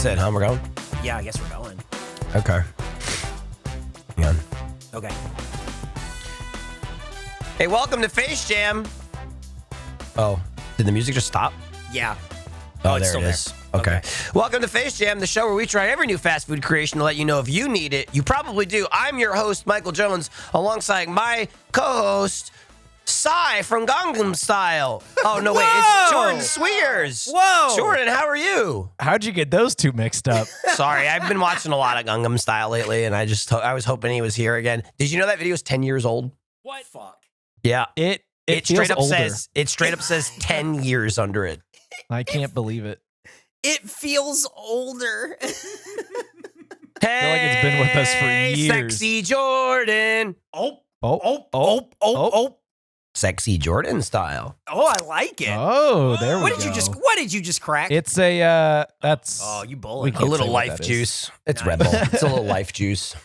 That's it, huh? We're going? Yeah, I guess we're going. Okay. Hang on. Okay. Hey, welcome to Face Jam. Oh, did the music just stop? Yeah. Oh, it's there still it is. Okay. Welcome to Face Jam, the show where we try every new fast food creation to let you know if you need it. You probably do. I'm your host, Michael Jones, alongside my co-host, Psy from Gangnam Style. Oh, no, wait. It's Jordan Cwierz. Whoa. Jordan, how are you? How'd you get those two mixed up? Sorry, I've been watching a lot of Gangnam Style lately, and I was hoping he was here again. Did you know that video is 10 years old? What? Fuck. Yeah. It straight up older. says 10 years under it. I can't believe it. It feels older. Hey, like it's been with us for years. Sexy Jordan. Oh. Sexy Jordan style. Oh, I like it. Oh, there we What go. did you just crack? It's a that's Oh, you we bowling. A can't little say what life that is. juice. It's Nice. Red Bull. It's a little life juice.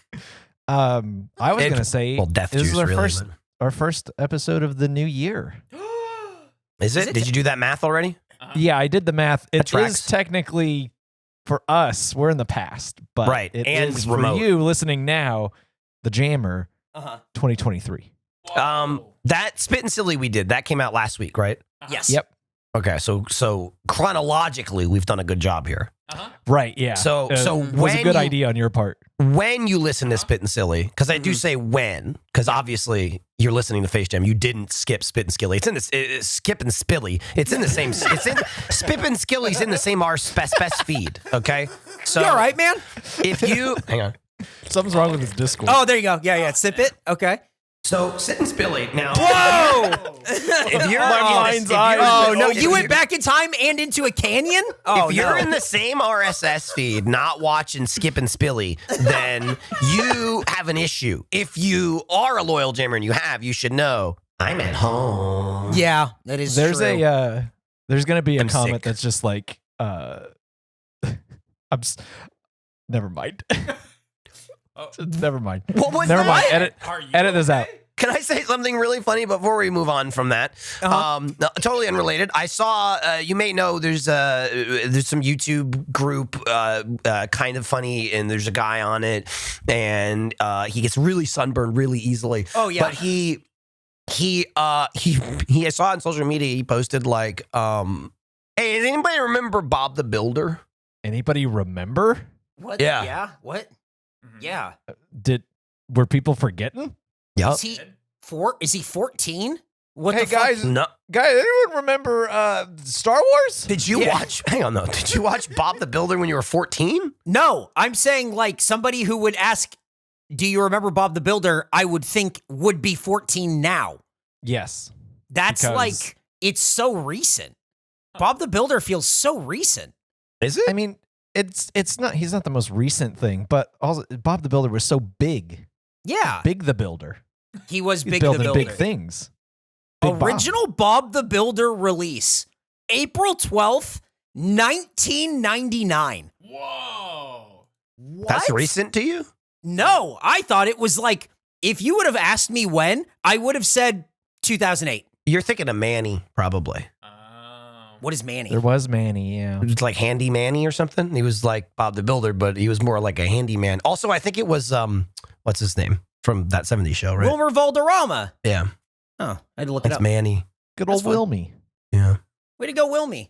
I was It's- gonna say Well, death this juice, is our really. our first episode of the new year. Is it? Did you do that math already? Yeah, I did the math. It tracks. is technically for us, we're in the past, but Right, it and is remote. for you listening now, the Jammer Uh-huh. 2023. That Spit and Silly we did, that came out last week, right? Yes. Yep. Okay, so chronologically, we've done a good job here. Right, yeah. So it was when a good you- idea on your part. When you listen to Spit and Silly, because I do say when, because obviously you're listening to Face Jam, you didn't skip Spit and Skilly. It's in this Skip and Spilly. It's in the same. It's in Spip and Skilly's in the same spec feed. Okay, so You all right, man? if you hang on, Something's wrong with this Discord. Oh, there you go. Yeah. Sip it. Okay. so Sit and Spilly now. Whoa! If you're My in mind's this- if eye. you're- Oh, no. if You went you're- back in time and into a canyon? Oh, If you're no. in the same RSS feed, not watching Skip and Spilly, then you have an issue. If you are a loyal jammer and you should know I'm at home. Yeah, that is there's true. there's gonna be a I'm comment sick. that's just like never mind. Never mind. What was Never that? mind. Edit this out. Can I say something really funny before we move on from that? No, totally unrelated. I saw, you may know, there's some YouTube group, kind of funny, and there's a guy on it, and he gets really sunburned really easily. Oh, yeah. But I saw on social media, he posted like, hey, does anybody remember Bob the Builder? Anybody remember? What? Yeah. Yeah. What? Yeah. Were people forgetting? Yep. Is he 14? What Hey the fuck? guys, No. guys, anyone remember Star Wars? Did you watch? Hang on, though. Did you watch Bob the Builder when you were 14? No, I'm saying like somebody who would ask, do you remember Bob the Builder? I would think would be 14 now. Yes. That's Because- like, it's so recent. Bob the Builder feels so recent. Is it? I mean, it's not. He's not the most recent thing, but also Bob the Builder was so big. Yeah. Big the Builder. He was He's Big the building Builder. big things. Big Bob. Original Bob the Builder release, April 12th, 1999. Whoa. What? That's recent to you? No, I thought it was like, if you would have asked me when, I would have said 2008. You're thinking of Manny, probably. What is Manny? There was Manny, yeah. It was like Handy Manny or something. He was like Bob the Builder, but he was more like a handyman. Also, I think it was what's his name from that 70s show, right? Wilmer Valderrama. Yeah, Oh, I had to look it that's up. Manny. Good That's old fun. Wilmy. Yeah. Way to go, Wilmy.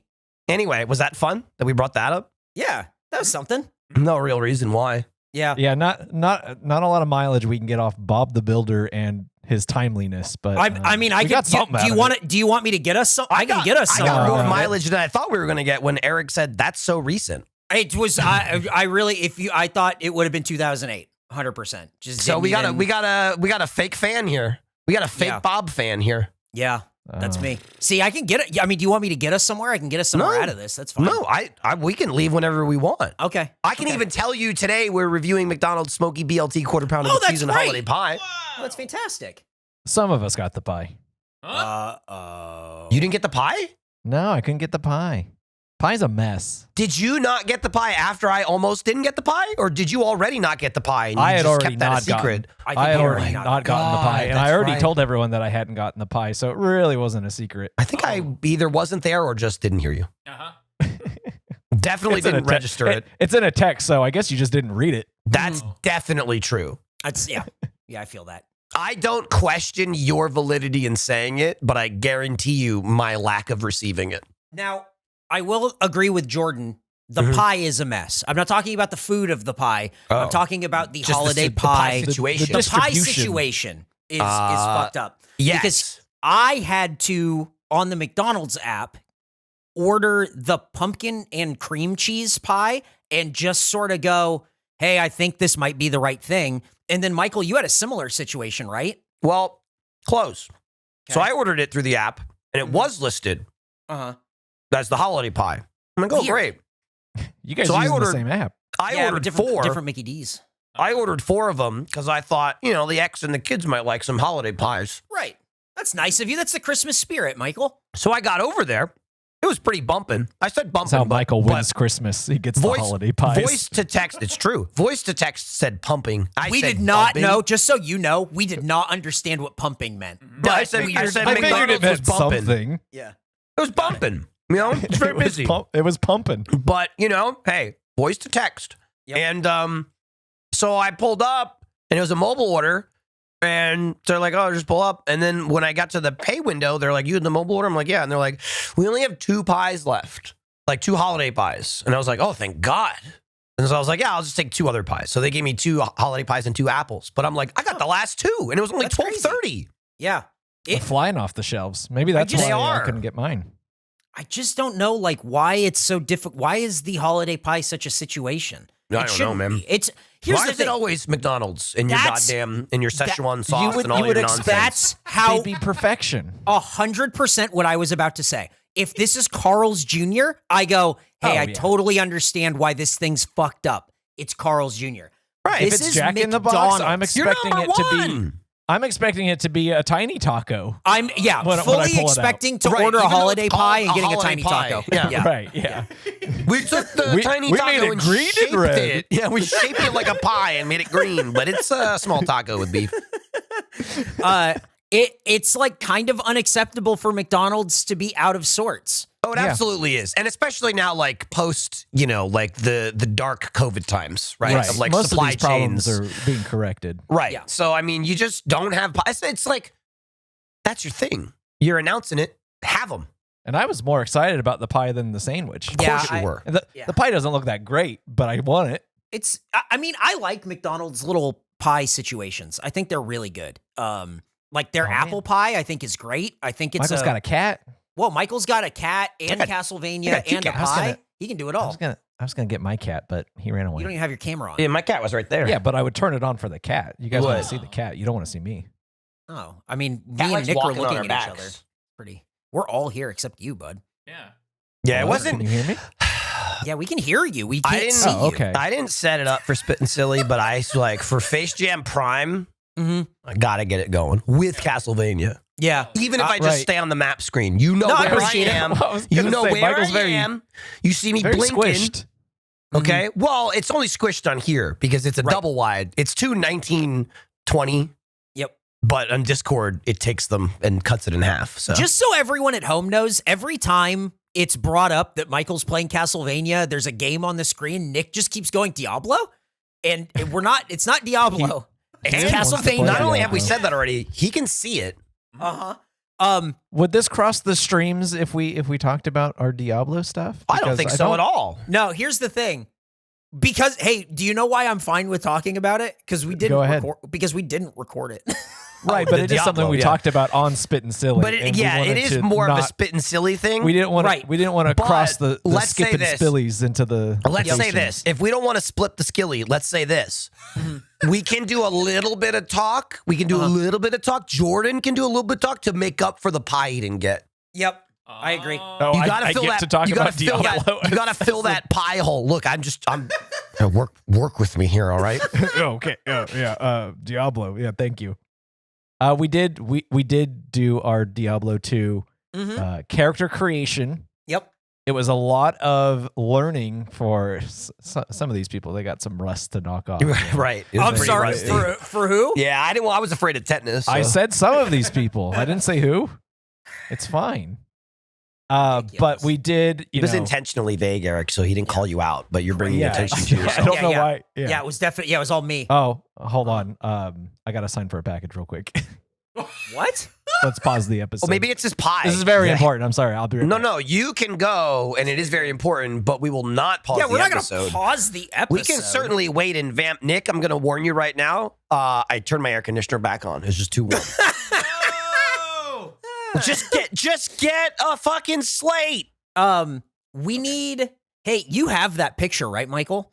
Anyway, was that fun that we brought that up? Yeah, that was something. No real reason why. Yeah. Yeah, not a lot of mileage we can get off Bob the Builder and his timeliness, but I mean, I we can. got something Do you out of want it. it? Do you want me to get us some? I can get us I some. got more Uh, mileage than I thought we were going to get when Eric said that's so recent. It was. I really. I thought it would have been 2008. 100%. Just So didn't we got even- we got a fake fan here. We got a fake Yeah. Bob fan here. Yeah, that's Oh. me. See, I can get it. I mean, do you want me to get us somewhere? I can get us somewhere No. out of this. That's fine. No, I we can leave whenever we want. Okay. I can Okay. even tell you today we're reviewing McDonald's Smoky BLT quarter pounder Oh, with that's cheese and right. holiday pie. Oh, that's fantastic. Some of us got the pie. Oh. You didn't get the pie? No, I couldn't get the pie. Pie's a mess. Did you not get the pie after I almost didn't get the pie? Or did you already not get the pie and you I had just already kept that a not secret? think I had he already not gotten the pie, and I that's already right. told everyone that I hadn't gotten the pie, so it really wasn't a secret. I think I either wasn't there or just didn't hear you. Uh-huh. Definitely didn't register it. It's in a text, so I guess you just didn't read it. That's definitely true. That's yeah, I feel that. I don't question your validity in saying it, but I guarantee you my lack of receiving it. Now, I will agree with Jordan. The pie is a mess. I'm not talking about the food of the pie. I'm talking about the Just holiday the pie pie situation. The pie distribution. situation is fucked up. Yes. Because I had to, on the McDonald's app, order the pumpkin and cream cheese pie and just sort of go, hey, I think this might be the right thing. And then, Michael, you had a similar situation, right? Well, close. So Okay. I ordered it through the app, and it was listed Uh-huh. as the holiday pie. I'm like, oh, Weird. great. You guys So I using ordered- the same app. I ordered different, four. different Mickey D's. I ordered 4 of them because I thought, the ex and the kids might like some holiday pies. Right. That's nice of you. That's the Christmas spirit, Michael. So I got over there. It was pretty bumping. I said bumping. That's how but- Michael but wins Christmas. He gets voice- the holiday pies. Voice to text, it's true. Voice to text said pumping. We said did not bumping. know, just so you know, we did not understand what pumping meant. No, I said I figured McDonald's it meant was bumping. something. Yeah. It was bumping. It's very busy. It was pumping. But, hey, voice to text. Yep. And so I pulled up, and it was a mobile order. And they're like, oh, just pull up. And then when I got to the pay window, they're like, you had the mobile order? I'm like, yeah. And they're like, we only have 2 pies left, like 2 holiday pies. And I was like, oh, thank God. And so I was like, yeah, I'll just take 2 other pies. So they gave me 2 holiday pies and 2 apples. But I'm like, I got the last 2, and it was only That's crazy. $12.30. Yeah. They're flying off the shelves. Maybe that's just- why They I are. couldn't get mine. I just don't know, why it's so difficult. Why is the holiday pie such a situation? I It don't know, shouldn't man. be. Here's Why the is thing. it always McDonald's in your That's- goddamn, in your Szechuan sauce and all you would your expect- nonsense? That's how Baby perfection. 100% what I was about to say. If this is Carl's Jr., I go, hey, Oh, I yeah. totally understand why this thing's fucked up. It's Carl's Jr. Right. If This it's is Jack in the Box, I'm McDonald's. You're expecting number it to be. one. I'm expecting it to be a tiny taco. I'm when I fully pull it out. expecting to Right, order a even though holiday it's called pie and a getting a holiday tiny pie. taco. Yeah. Right, yeah. We took the We- tiny we taco made it and green and shaped red. it. Yeah, we shaped it like a pie and made it green, but it's a small taco with beef. It's like kind of unacceptable for McDonald's to be out of sorts. Oh, it Yeah. absolutely is. And especially now, like post, like the dark COVID times, right? Right. Of like Most supply of these problems chains. are being corrected. Right. Yeah. So, I mean, you just don't have pies. It's like, that's your thing. You're announcing it. Have them. And I was more excited about the pie than the sandwich. Of Yeah, course you were. And Yeah. the pie doesn't look that great, but I want it. I mean, I like McDonald's little pie situations. I think they're really good. Like their Oh, apple man. pie, I think is great. I think it's Michael's got a cat. well, Michael's got a cat and got- Castlevania got 2 and a cats. pie. He can do it I all. was gonna get my cat, but he ran You away. don't even have your camera on. Yeah, my cat was right there. Yeah, but I would turn it on for the cat. You guys want Would. to see the cat. You don't want to see me. Oh, I mean, me Cat and likes Nick are walking on looking our at backs. each other. Pretty. We're all here except you, bud. Yeah. Yeah, it Hello? wasn't. Can you hear me? Yeah, we can hear you. We I can't didn't- see Oh, you. okay. I didn't set it up for Spittin' Silly, but I like for Face Jam Prime, Mhm. I gotta get it going with Castlevania. Yeah. Even if I just right. stay on the map screen, you know No, I where I appreciate it. am. I was You gonna know say, where Michael's I very- am. You see me Very blinking. squished. Okay. Well, it's only squished on here because it's a Right. double wide. It's 1920, Yep. but on Discord it takes them and cuts it in half. So Just so everyone at home knows, every time it's brought up that Michael's playing Castlevania, there's a game on the screen, Nick just keeps going Diablo. And it's not Diablo. It's And wants to play Castlevania. not only have we Diablo. said that already, he can see it. Uh-huh. Would this cross the streams if we talked about our Diablo stuff? I don't Because think so at all. No, here's the thing. Because hey, do you know why I'm fine with talking about it? Because we didn't Go ahead. because we didn't record it. Right, Oh, but the it is something Diablo, we yeah. talked about on Spittin' Silly. But and we it wanted is to more of a not- Spittin' Silly thing. We didn't want Right. to. We didn't want to But cross the let's say skipping this. spillies into the. Let's say location. this. If we don't want to split the skilly, let's say this. We can do a little bit of talk. We can do a little bit of talk. Jordan can do a little bit of talk to make up for the pie he didn't get. Yep. I agree. Oh, You I gotta fill get that. to talk you gotta about fill Diablo. that. You gotta fill that pie hole. Look, I'm. Work with me here, all right? Okay. Yeah. Diablo. Yeah. Thank you. We did do our Diablo 2 Mhm. character creation. Yep. It was a lot of learning for some of these people. They got some rust to knock off. Right. It was I'm pretty sorry. rusty. For who? Yeah, I didn't. Well, I was afraid of tetanus. I so- said some of these people. I didn't say who. It's fine. But we did, It was intentionally vague, Eric, so he didn't call you out, but you're bringing attention to yourself. I don't know why. Yeah, it was definitely, it was all me. Oh, hold on. I got to sign for a package real quick. What? Let's pause the episode. Well, maybe it's his pie. This is very important. I'm sorry. I'll be right back. No, you can go, and it is very important, but we will not pause the episode. Yeah, we're not going to pause the episode. We can certainly wait and vamp. Nick, I'm going to warn you right now. I turned my air conditioner back on. It's just too warm. Just get a fucking slate. We need. Hey, you have that picture, right, Michael?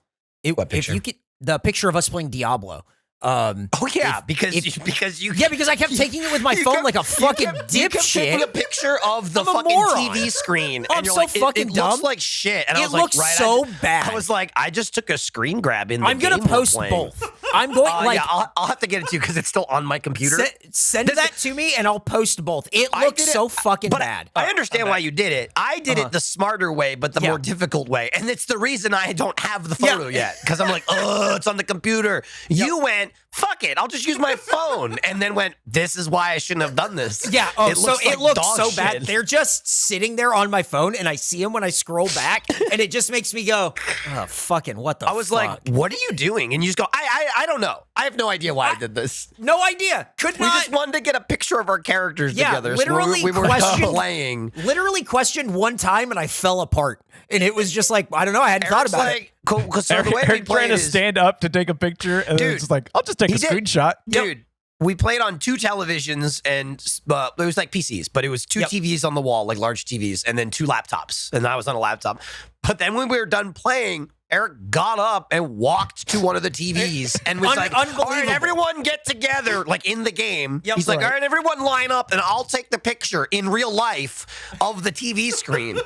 What picture? If you could, the picture of us playing Diablo. Because you. Yeah, because I kept taking it with my phone like a fucking dipshit. You kept taking a picture of the I'm a fucking moron. TV screen, I'm and you're so like, fucking it dumb. looks like shit. And I It was like, looks right, so bad. I was like, I just took a screen grab in the I'm gonna game we're post playing. both. I'm going Yeah, I'll have to get it to you because it's still on my computer. Send that to me and I'll post both. It I looks did it- so fucking but bad. I understand why you did it. I did it the smarter way, but the more difficult way. And it's the reason I don't have the photo yet. Because I'm like, oh, it's on the computer. You went, fuck it, I'll just use my phone. And then went, this is why I shouldn't have done this. Yeah, it looks dog so shit. bad. They're just sitting there on my phone and I see them when I scroll back and it just makes me go, oh, fucking what the fuck? I was like, what are you doing? And you just go, I don't know. I have no idea why I did this. no idea. We just wanted to get a picture of our characters together. Literally so we were questioned, playing. Literally questioned one time and I fell apart. And it was just like, I don't know, I hadn't thought about it. Because the way we Eric trying played to is, stand up to take a picture, and then it's just like, I'll just take a screenshot. Dude, we played on 2 televisions, and it was like PCs, but it was 2 TVs on the wall, like large TVs, and then 2 laptops. And I was on a laptop. But then when we were done playing, Eric got up and walked to one of the TVs and was like, all right, everyone get together, like in the game. He's like, all right, everyone line up and I'll take the picture in real life of the TV screen.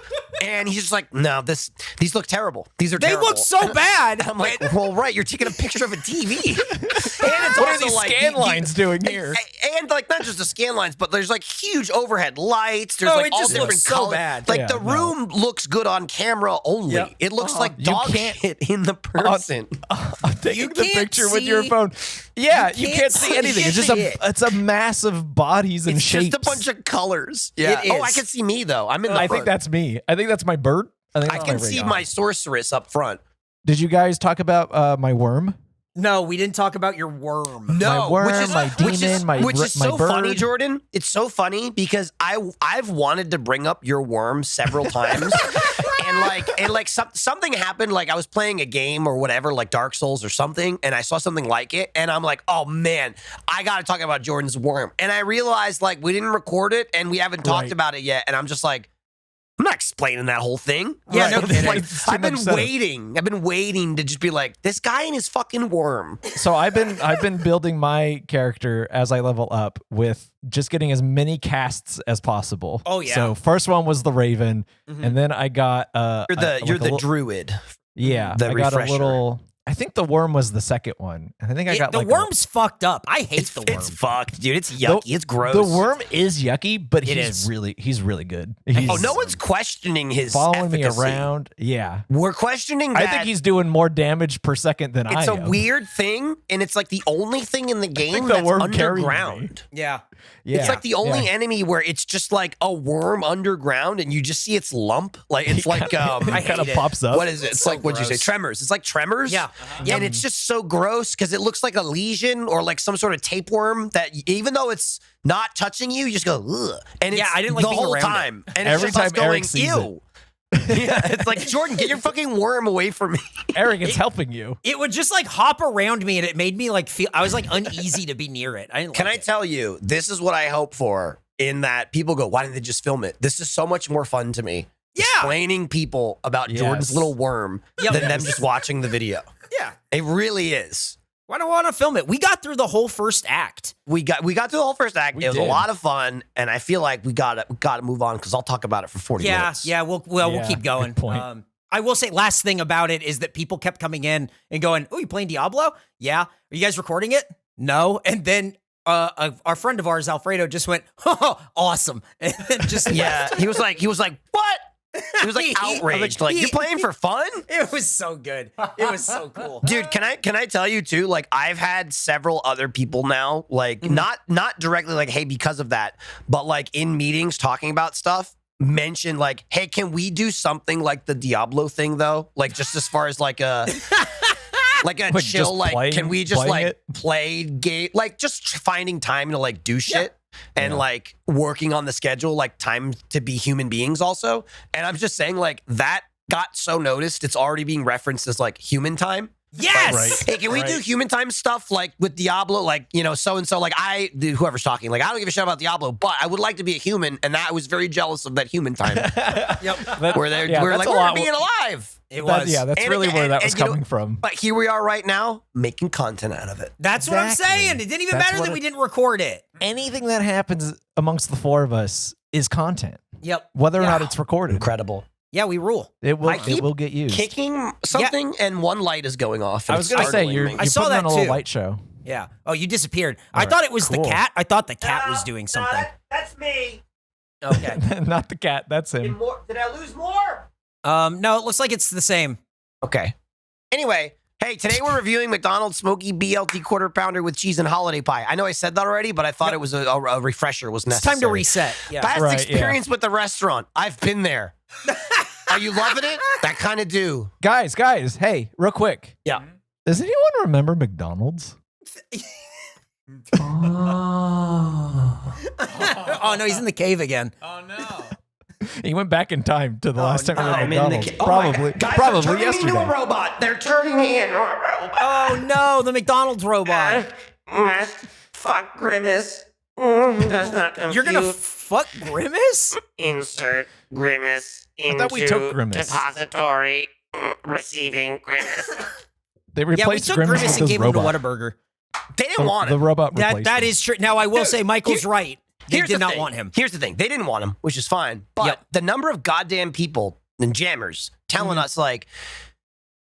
And he's just like, no, these look terrible. These are terrible. They look so bad. I'm like, well, right, you're taking a picture of a TV. And it's What also are these like scan lines doing here? And like not just the scan lines, but there's like huge overhead lights. There's Oh, like it all just different looks so colors. bad. Like the room looks good on camera only. Yep. It looks like You dog can't- shit in the person. Taking the can't picture with see- your phone. Yeah, you can't can't see see anything. It's just shit. it's a mass of bodies and It's shapes. just a bunch of colors. Yeah. It Oh, I is. can see me though. I'm in the I front. think that's me. I think that's my bird. I can see ring. my sorceress up front. Did you guys talk about my worm? No, we didn't talk about your worm. No, My worm, which is, my which is, demon, my which is my so bird. funny, Jordan. It's so funny because I've wanted to bring up your worm several times, and like something happened. Like I was playing a game or whatever, like Dark Souls or something, and I saw something like it, and I'm like, oh man, I got to talk about Jordan's worm. And I realized like we didn't record it and we haven't talked about it yet, and I'm just like, I'm not explaining that whole thing. Yeah, no Like, kidding. like, It's too I've been much setup. waiting. I've been waiting to just be like, this guy and his fucking worm. So I've been building my character as I level up with just getting as many casts as possible. Oh, yeah. So first one was the Raven, and then I got You're the druid. yeah. the I got refresher. a little. I think the worm was the second one, and I think I got the like worm's fucked up. I hate the worm. It's fucked, dude. It's yucky. It's gross. The worm is yucky, but It he's is. really good. He's Oh, no one's questioning his following me efficacy. around. Yeah, We're questioning that. I think he's doing more damage per second than I It's a am. weird thing, and it's like the only thing in the game the that's worm carried me. underground. Yeah. Yeah, It's like the only yeah. enemy where it's just like a worm underground, and you just see its lump. Like it's like It I kind hate of it. pops up. what is it? It's so like what'd you say? gross. Tremors. It's like tremors. Yeah. And it's just so gross because it looks like a lesion or like some sort of tapeworm that even though it's not touching you, you just go ugh. And it's Yeah, I didn't like the being whole around it. time. And Every it's just us time Eric going sees ew. Yeah, it's like Jordan, get your fucking worm away from me. Eric, it's helping you. It would just like hop around me and it made me like feel, I was like uneasy to be near it. I didn't Can like I it. tell you, this is what I hope for in that people go, why didn't they just film it? This is so much more fun to me. Yeah. Explaining people about Yes. Jordan's little worm Yep. than them just watching the video. Yeah. It really is. Why do I want to film it? We got through the whole first act. We got through the whole first act. We It was a did. lot of fun, and I feel like we gotta move on because I'll talk about it for 40 Yeah. minutes. Yeah. We'll Yeah, keep going. good point. I will say last thing about it is that people kept coming in and going, "Oh, you playing Diablo? Yeah. Are you guys recording it? No." And then our friend of ours, Alfredo, just went, "Oh, awesome!" And then just Yeah. left. He was like, what? He was like outraged. Like, you're playing for fun? It was so good. It was so cool. Dude, can I tell you too? Like, I've had several other people now, like not directly like, hey, because of that, but like in meetings talking about stuff. mentioned like, hey, can we do something like the Diablo thing though? Like just as far as like a like a chill, like can we just like play game, like just finding time to like do shit and like working on the schedule, like time to be human beings also. And I'm just saying like that got so noticed, it's already being referenced as like human time. Yes. Like, hey, can we do human time stuff like with Diablo? Like, you know, so and so. Like, whoever's talking, like, I don't give a shit about Diablo, but I would like to be a human, and I was very jealous of that human time. Where we're like, we're being alive. It was. That's really where that was coming from. But here we are right now, making content out of it. That's what I'm saying. It didn't even matter that we didn't record it. Anything that happens amongst the four of us is content. Yep. Whether or not it's recorded. Incredible. Yeah, we rule. It will get used. Kicking something and one light is going off. I was going to say, you're saw that on a little light show. Yeah. Oh, you disappeared. I thought it was the cat. I thought the cat was doing something. That's me. Okay. Not the cat. That's him. Did I lose more? No, it looks like it's the same. Okay. Anyway, hey, today we're reviewing McDonald's Smoky BLT quarter pounder with cheese and holiday pie. I know I said that already, but I thought it was a refresher was necessary. It's time to reset. Yeah. Past experience with the restaurant. I've been there. Are you loving it? That kind of do. Guys, hey, real quick. Yeah. Does anyone remember McDonald's? Oh, no, he's in the cave again. Oh, no. He went back in time to the last time we were at I'm in McDonald's. the Probably turning yesterday. me into a robot. They're turning me into a robot. Oh, no, the McDonald's robot. Fuck Grimace. Does not compute. You're going to fuck Grimace? Insert Grimace into I thought we took Grimace. depository. Receiving Grimace. They Yeah, we replaced took Grimace Grimace with and this gave him to robot. Whataburger. They didn't want The him. robot replaced That him. is true. Now, I will say Michael's right. They Here's did the not thing. want him. Here's the thing. They didn't want him, which is fine. But the number of goddamn people and jammers telling us like,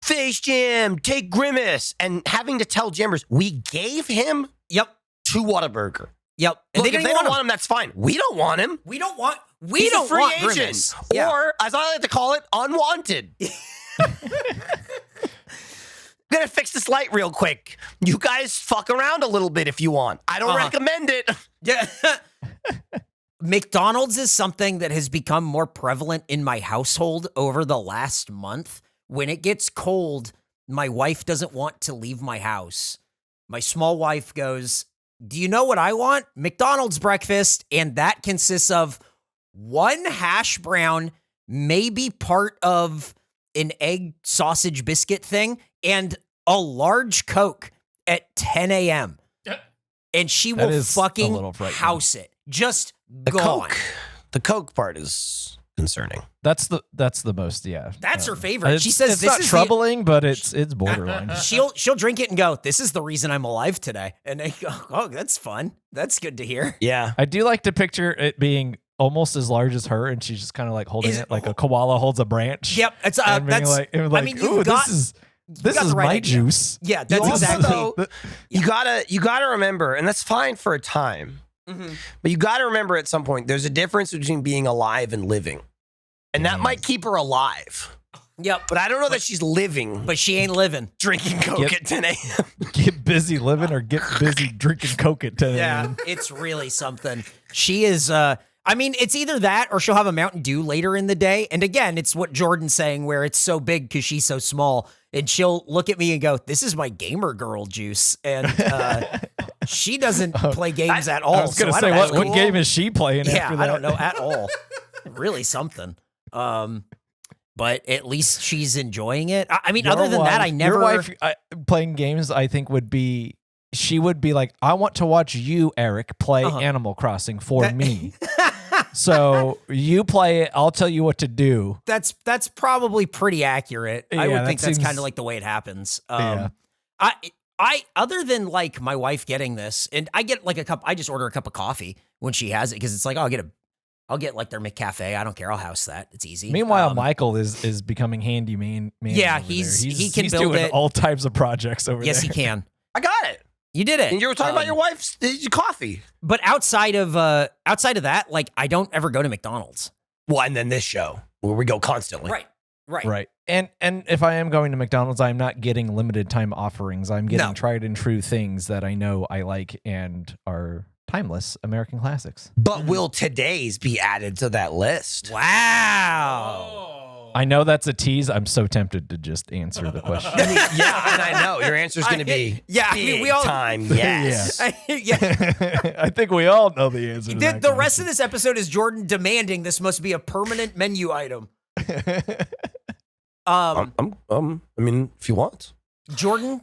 Face Jam, take Grimace, and having to tell jammers, we gave him Yep. to Whataburger. Yep. And Look, if they don't want him, that's fine. We don't want him. We don't want. He's a free agent. Grimace. Yeah. Or, as I like to call it, unwanted. I'm gonna fix this light real quick. You guys fuck around a little bit if you want. I don't recommend it. Yeah. McDonald's is something that has become more prevalent in my household over the last month. When it gets cold, my wife doesn't want to leave my house. My small wife goes, do you know what I want? McDonald's breakfast. And that consists of one hash brown, maybe part of an egg sausage biscuit thing, and a large Coke at 10 a.m. And she will fucking house it. Just gone. The Coke part is concerning. That's the most, That's her favorite. She says it's this not is troubling, but it's borderline. She'll drink it and go, this is the reason I'm alive today. And they go, oh, that's fun. That's good to hear. Yeah. I do like to picture it being almost as large as her, and she's just kind of like holding it like a koala holds a branch. Yep. It's and being that's I mean, ooh, this is right my idea. juice. Yeah, that's Also, exactly. though, you gotta remember, and that's fine for a time. But you gotta remember at some point, there's a difference between being alive and living. And that might keep her alive. Yep. But I don't know that she's living. But she ain't living. Drinking Coke at 10 a.m. Get busy living or get busy drinking Coke at 10 a.m. Yeah, it's really something. She is, I mean, it's either that or she'll have a Mountain Dew later in the day. And again, it's what Jordan's saying where it's so big because she's so small. And she'll look at me and go, this is my gamer girl juice. And she doesn't play games at all. I was going to say, what game is she playing after that? I don't know at all. Really something. But at least she's enjoying it. I mean, other than that, I never... Your wife playing games, I think, she would be like, I want to watch you, Eric, play Animal Crossing for me. So you play it, I'll tell you what to do. That's probably pretty accurate. I would think that's kind of like the way it happens. I other than like my wife getting this, and I get like I just order a cup of coffee when she has it because it's like, oh, I'll get like their McCafe. I don't care. I'll house that. It's easy. Meanwhile, Michael is becoming handy man. Yeah, he can build doing it. all types of projects over there. Yes, he can. I got it. You did it. And you were talking about your wife's coffee. But outside of that, like I don't ever go to McDonald's. Well, and then this show where we go constantly. Right. And if I am going to McDonald's, I'm not getting limited time offerings. I'm getting tried and true things that I know I like and are timeless American classics. But will today's be added to that list? Wow. I know that's a tease. I'm so tempted to just answer the question. Yeah, and I know your answer's going to be we all time. Yes. I think we all know the answer. To that The rest of this episode is Jordan demanding this must be a permanent menu item. I mean, if you want. Jordan,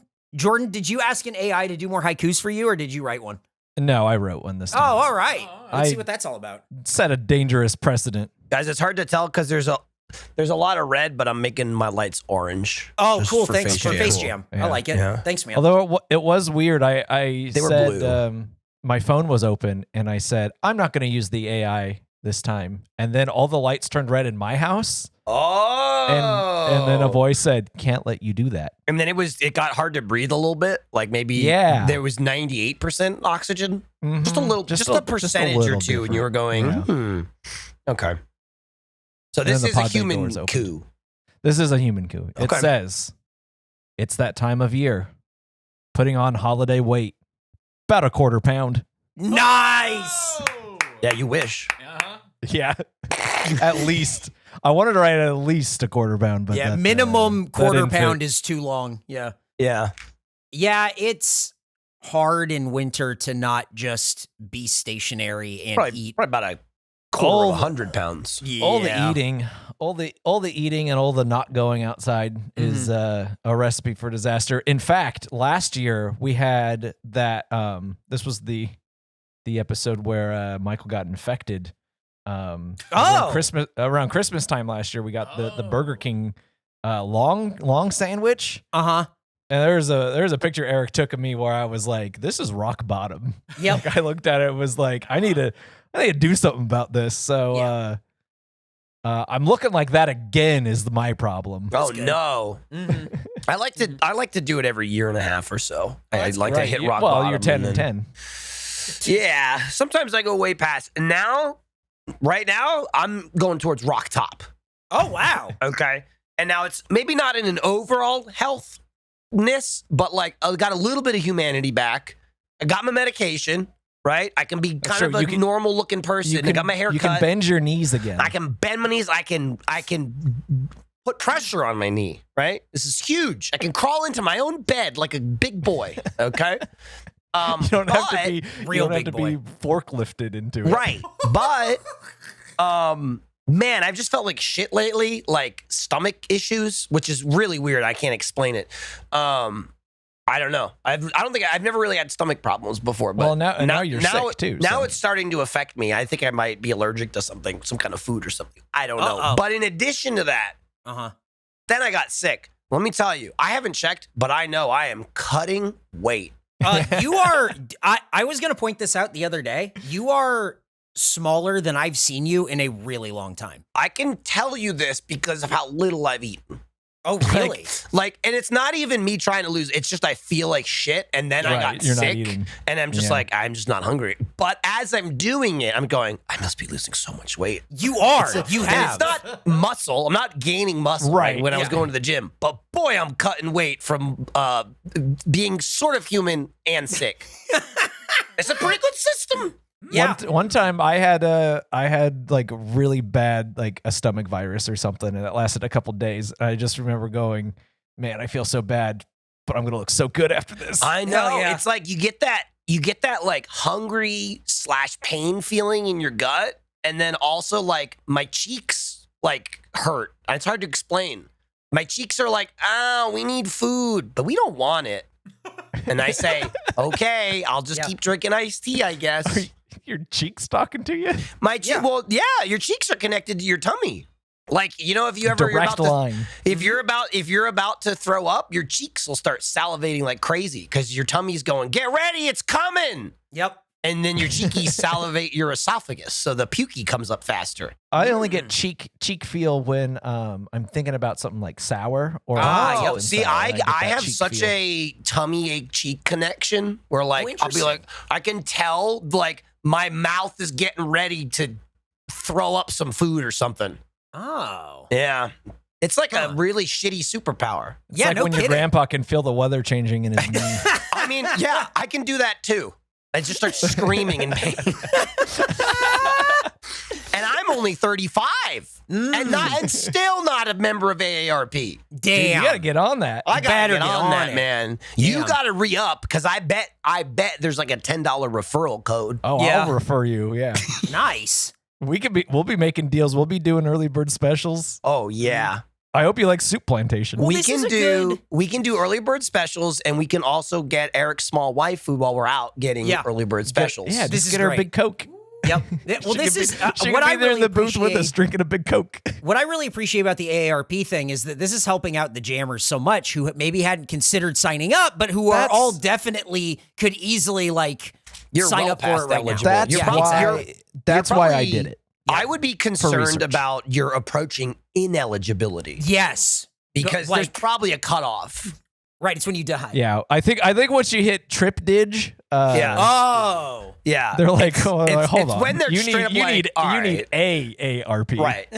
did you ask an AI to do more haikus for you, or did you write one? No, I wrote one this time. Oh, all right. Let's see what that's all about. Set a dangerous precedent. Guys, it's hard to tell because there's a lot of red, but I'm making my lights orange. Oh, cool. Thanks for Face Jam. Yeah. I like it. Yeah. Thanks, man. Although it was weird. I They were said blue. My phone was open, and I said, I'm not going to use the AI this time. And then all the lights turned red in my house. Oh. And then a voice said, can't let you do that. And then it got hard to breathe a little bit. Like maybe there was 98% oxygen. Mm-hmm. Just a little, just a percentage or two. And you were going, okay. So this is a human coup. This is a human coup. Okay. It says, it's that time of year. Putting on holiday weight. About a quarter pound. Nice. Yeah, you wish. Yeah. At least. I wanted to write at least a quarter pound, but yeah, minimum quarter didn't pound fit. is too long. Yeah. Yeah. Yeah, it's hard in winter to not just be stationary and eat. Probably about a quarter of 100 pounds. Yeah. All the eating, all the eating and all the not going outside is a recipe for disaster. In fact, last year we had that this was the episode where Michael got infected. Around Christmas time last year we got the Burger King long sandwich. Uh-huh. And there's a picture Eric took of me where I was like, this is rock bottom. Yep. Like I looked at it and was like, I need to do something about this. So I'm looking like that again is my problem. Oh no. Mm-hmm. I like to do it every year and a half or so. I like to hit rock bottom. Well, you're 10 and 10. Yeah. Sometimes I go way past. Right now, I'm going towards rock top. Oh, wow. Okay. And now it's maybe not in an overall healthness, but like I got a little bit of humanity back. I got my medication, right? I can be kind of a normal looking person. I got my hair cut. You can bend your knees again. I can bend my knees. I can put pressure on my knee, right? This is huge. I can crawl into my own bed like a big boy, okay? You don't have to be be forklifted into it. Right. But man, I've just felt like shit lately, like stomach issues, which is really weird. I can't explain it. I don't know. I've never really had stomach problems before, but now you're sick too. Now it's starting to affect me. I think I might be allergic to something, some kind of food or something. I don't know. But in addition to that, then I got sick. Let me tell you, I haven't checked, but I know I am cutting weight. You are, I was going to point this out the other day. You are smaller than I've seen you in a really long time. I can tell you this because of how little I've eaten. Oh, really? And it's not even me trying to lose. It's just I feel like shit, and then I got sick, and I'm just like, I'm just not hungry. But as I'm doing it, I'm going, I must be losing so much weight. You are. You have. And it's not muscle. I'm not gaining muscle when I was going to the gym. But boy, I'm cutting weight from being sort of human and sick. It's a pretty good system. Yeah. One time I had like really bad like a stomach virus or something, and it lasted a couple days. I just remember going, man, I feel so bad, but I'm gonna look so good after this. I know. It's like you get that like hungry / pain feeling in your gut, and then also like my cheeks like hurt. It's hard to explain. My cheeks are like, we need food, but we don't want it. And I say, okay, I'll just keep drinking iced tea, I guess. Your cheeks talking to you? Well, yeah, your cheeks are connected to your tummy. Like, you know, if you ever direct line. If you're about to throw up, your cheeks will start salivating like crazy because your tummy's going, get ready, it's coming. Yep. And then your cheekies salivate your esophagus, so the pukey comes up faster. I only get cheek feel when I'm thinking about something like sour or see, sour, I have such a tummy ache cheek connection where like I'll be like, I can tell like my mouth is getting ready to throw up some food or something. Oh. Yeah. It's like a really shitty superpower. It's like when your grandpa can feel the weather changing in his knee. I mean, yeah, I can do that too. I just start screaming in pain. And I'm only 35 and still not a member of AARP. Damn. Dude, you got to get on that. I got to get on that, it. man. You got to re-up because I bet there's like a $10 referral code. Oh, Yeah. I'll refer you. Yeah. Nice. We'll be making deals. We'll be doing early bird specials. Oh, yeah. I hope you like Soup Plantation. Well, we can do early bird specials, and we can also get Eric's small wife food while we're out getting early bird specials. Yeah, This just is get her a great. big Coke. Yep. Well, this is She what could I be there really in the booth with appreciate. us drinking a big Coke. What I really appreciate about the AARP thing is that this is helping out the jammers so much who maybe hadn't considered signing up, but who are all definitely could easily You're sign well up for past it right eligible. now. That's You're why. probably- That's you're why I probably- did it. I would be concerned research. about your approaching ineligibility Yes. because there's probably a cutoff. Right. It's when you die. Yeah, I think once you hit trip dig, Yeah. Oh. Yeah. they're like, hold it's on. when they're you straight up need, like, all you need a AARP. Right.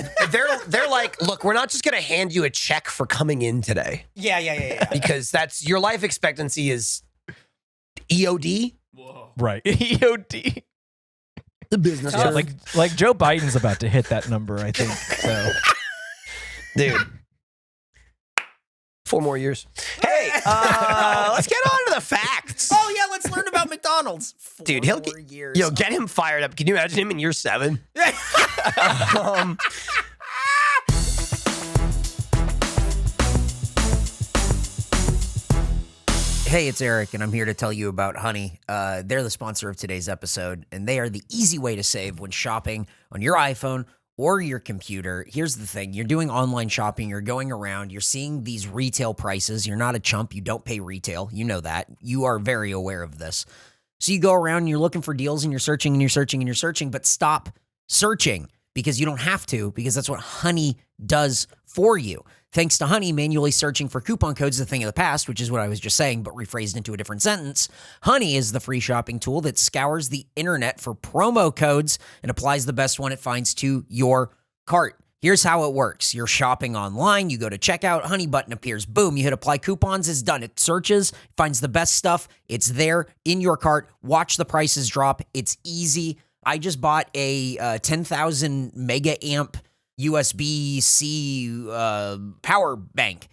They're like, look, we're not just going to hand you a check for coming in today Yeah. because that's your life expectancy is EOD. Right. EOD. The business. Yeah, like Joe Biden's about to hit that number, I think. So, Dude. 4 more years. Hey, let's get on to the facts. Oh yeah, let's learn about McDonald's. Dude, years. get him fired up. Can you imagine him in year 7? Hey, it's Eric, and I'm here to tell you about Honey. They're the sponsor of today's episode, and they are the easy way to save when shopping on your iPhone or your computer. Here's the thing. You're doing online shopping. You're going around. You're seeing these retail prices. You're not a chump. You don't pay retail. You know that. You are very aware of this. So you go around and you're looking for deals, and you're searching, and you're searching, and you're searching, but stop searching because you don't have to, because that's what Honey does for you. Thanks to Honey, manually searching for coupon codes is a thing of the past, which is what I was just saying, but rephrased into a different sentence. Honey is the free shopping tool that scours the internet for promo codes and applies the best one it finds to your cart. Here's how it works. You're shopping online, you go to checkout, Honey button appears, boom, you hit apply coupons, it's done. It searches, finds the best stuff, it's there in your cart, watch the prices drop, it's easy. I just bought a 10,000 mega amp USB-C power bank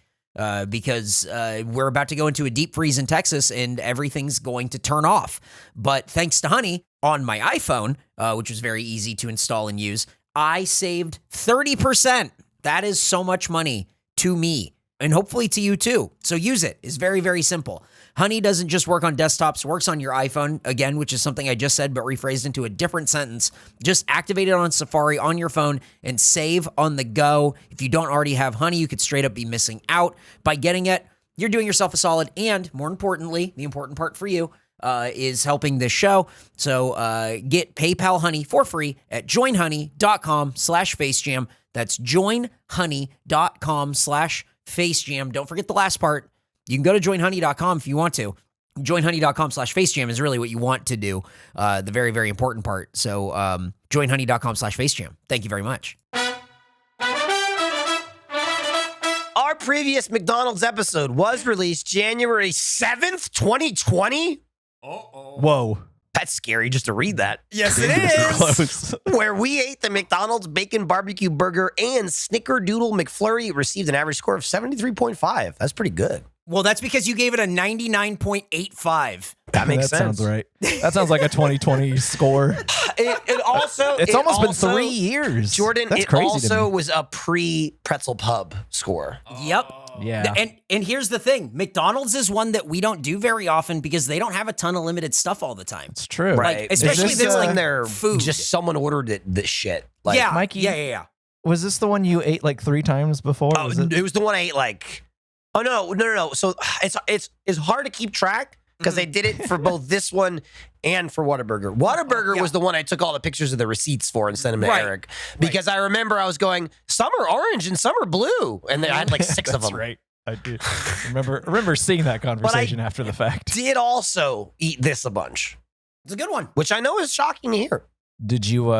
because we're about to go into a deep freeze in Texas and everything's going to turn off. But thanks to Honey on my iPhone, which was very easy to install and use, I saved 30%. That is so much money to me and hopefully to you too. So use it. It's very, very simple. Honey doesn't just work on desktops, works on your iPhone, again, which is something I just said, but rephrased into a different sentence. Just activate it on Safari on your phone and save on the go. If you don't already have Honey, you could straight up be missing out. By getting it, you're doing yourself a solid, and more importantly, the important part for you is helping this show. So get PayPal Honey for free at joinhoney.com/facejam. That's joinhoney.com/facejam. Don't forget the last part. You can go to joinhoney.com if you want to. Joinhoney.com/facejam is really what you want to do. The very, very important part. So joinhoney.com/facejam. Thank you very much. Our previous McDonald's episode was released January 7th, 2020. whoa. That's scary just to read that. Yes, it is. Close. Where we ate the McDonald's Bacon Barbecue Burger and Snickerdoodle McFlurry, received an average score of 73.5. That's pretty good. Well, that's because you gave it a 99.85. That makes that sense. sounds right. That sounds like a 2020 score. It also... It's almost been 3 years. Jordan, That's it crazy also to me. was a pre-Pretzel Pub score. Yep. Yeah. And here's the thing. McDonald's is one that we don't do very often because they don't have a ton of limited stuff all the time. It's true. Right. especially Is this, this like, when they're food. just someone ordered it, this shit. Like, yeah. Mikey- Yeah. Was this the one you ate like 3 times before? Oh, Was it? it was the one I ate like... Oh, no. So it's hard to keep track because they did it for both this one and for Whataburger. Whataburger was the one I took all the pictures of the receipts for and sent them to Right. Eric because I remember I was going, some are orange and some are blue. And then I had like 6 of That's them. right. I do remember seeing that conversation after the fact. Did also eat this a bunch, It's a good one. which I know is shocking to hear. Did you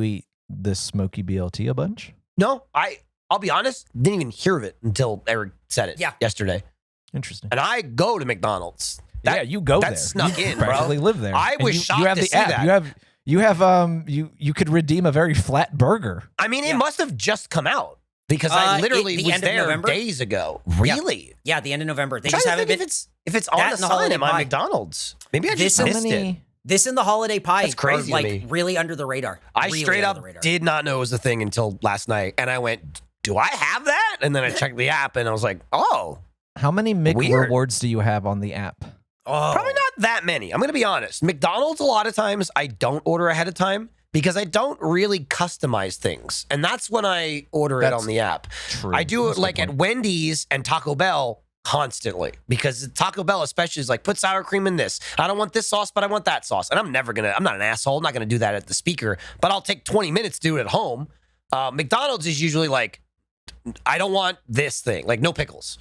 eat this Smoky BLT a bunch? No, I'll be honest, didn't even hear of it until Eric said it Yeah. yesterday. Interesting. And I go to McDonald's. Yeah, you go there. That snuck you in, bro. practically live there. I And was shocked you have to the see app. that. You could redeem a very flat burger. I mean, it must have just come out because I literally the was end of there November? days ago. Really? Yeah, the end of November. They I'm trying just to haven't think been. if it's on that the and the sign holiday at my pie. McDonald's. Maybe I just This missed it. This and the holiday pie That's crazy are to like me. really under the radar. I Really straight under up the radar. did not know it was a thing until last night, and I went, "Do I have that?" And then I checked the app, and I was like, "Oh, How many Mc Weird. rewards do you have on the app? Oh. probably not that many." I'm going to be honest. McDonald's, a lot of times, I don't order ahead of time because I don't really customize things, and that's when I order it That's on the app. True. I do That's it a like good at point. Wendy's and Taco Bell constantly because Taco Bell especially is like, put sour cream in this. I don't want this sauce, but I want that sauce. And I'm not an asshole. I'm not going to do that at the speaker, but I'll take 20 minutes to do it at home. McDonald's is usually like, I don't want this thing, like no pickles.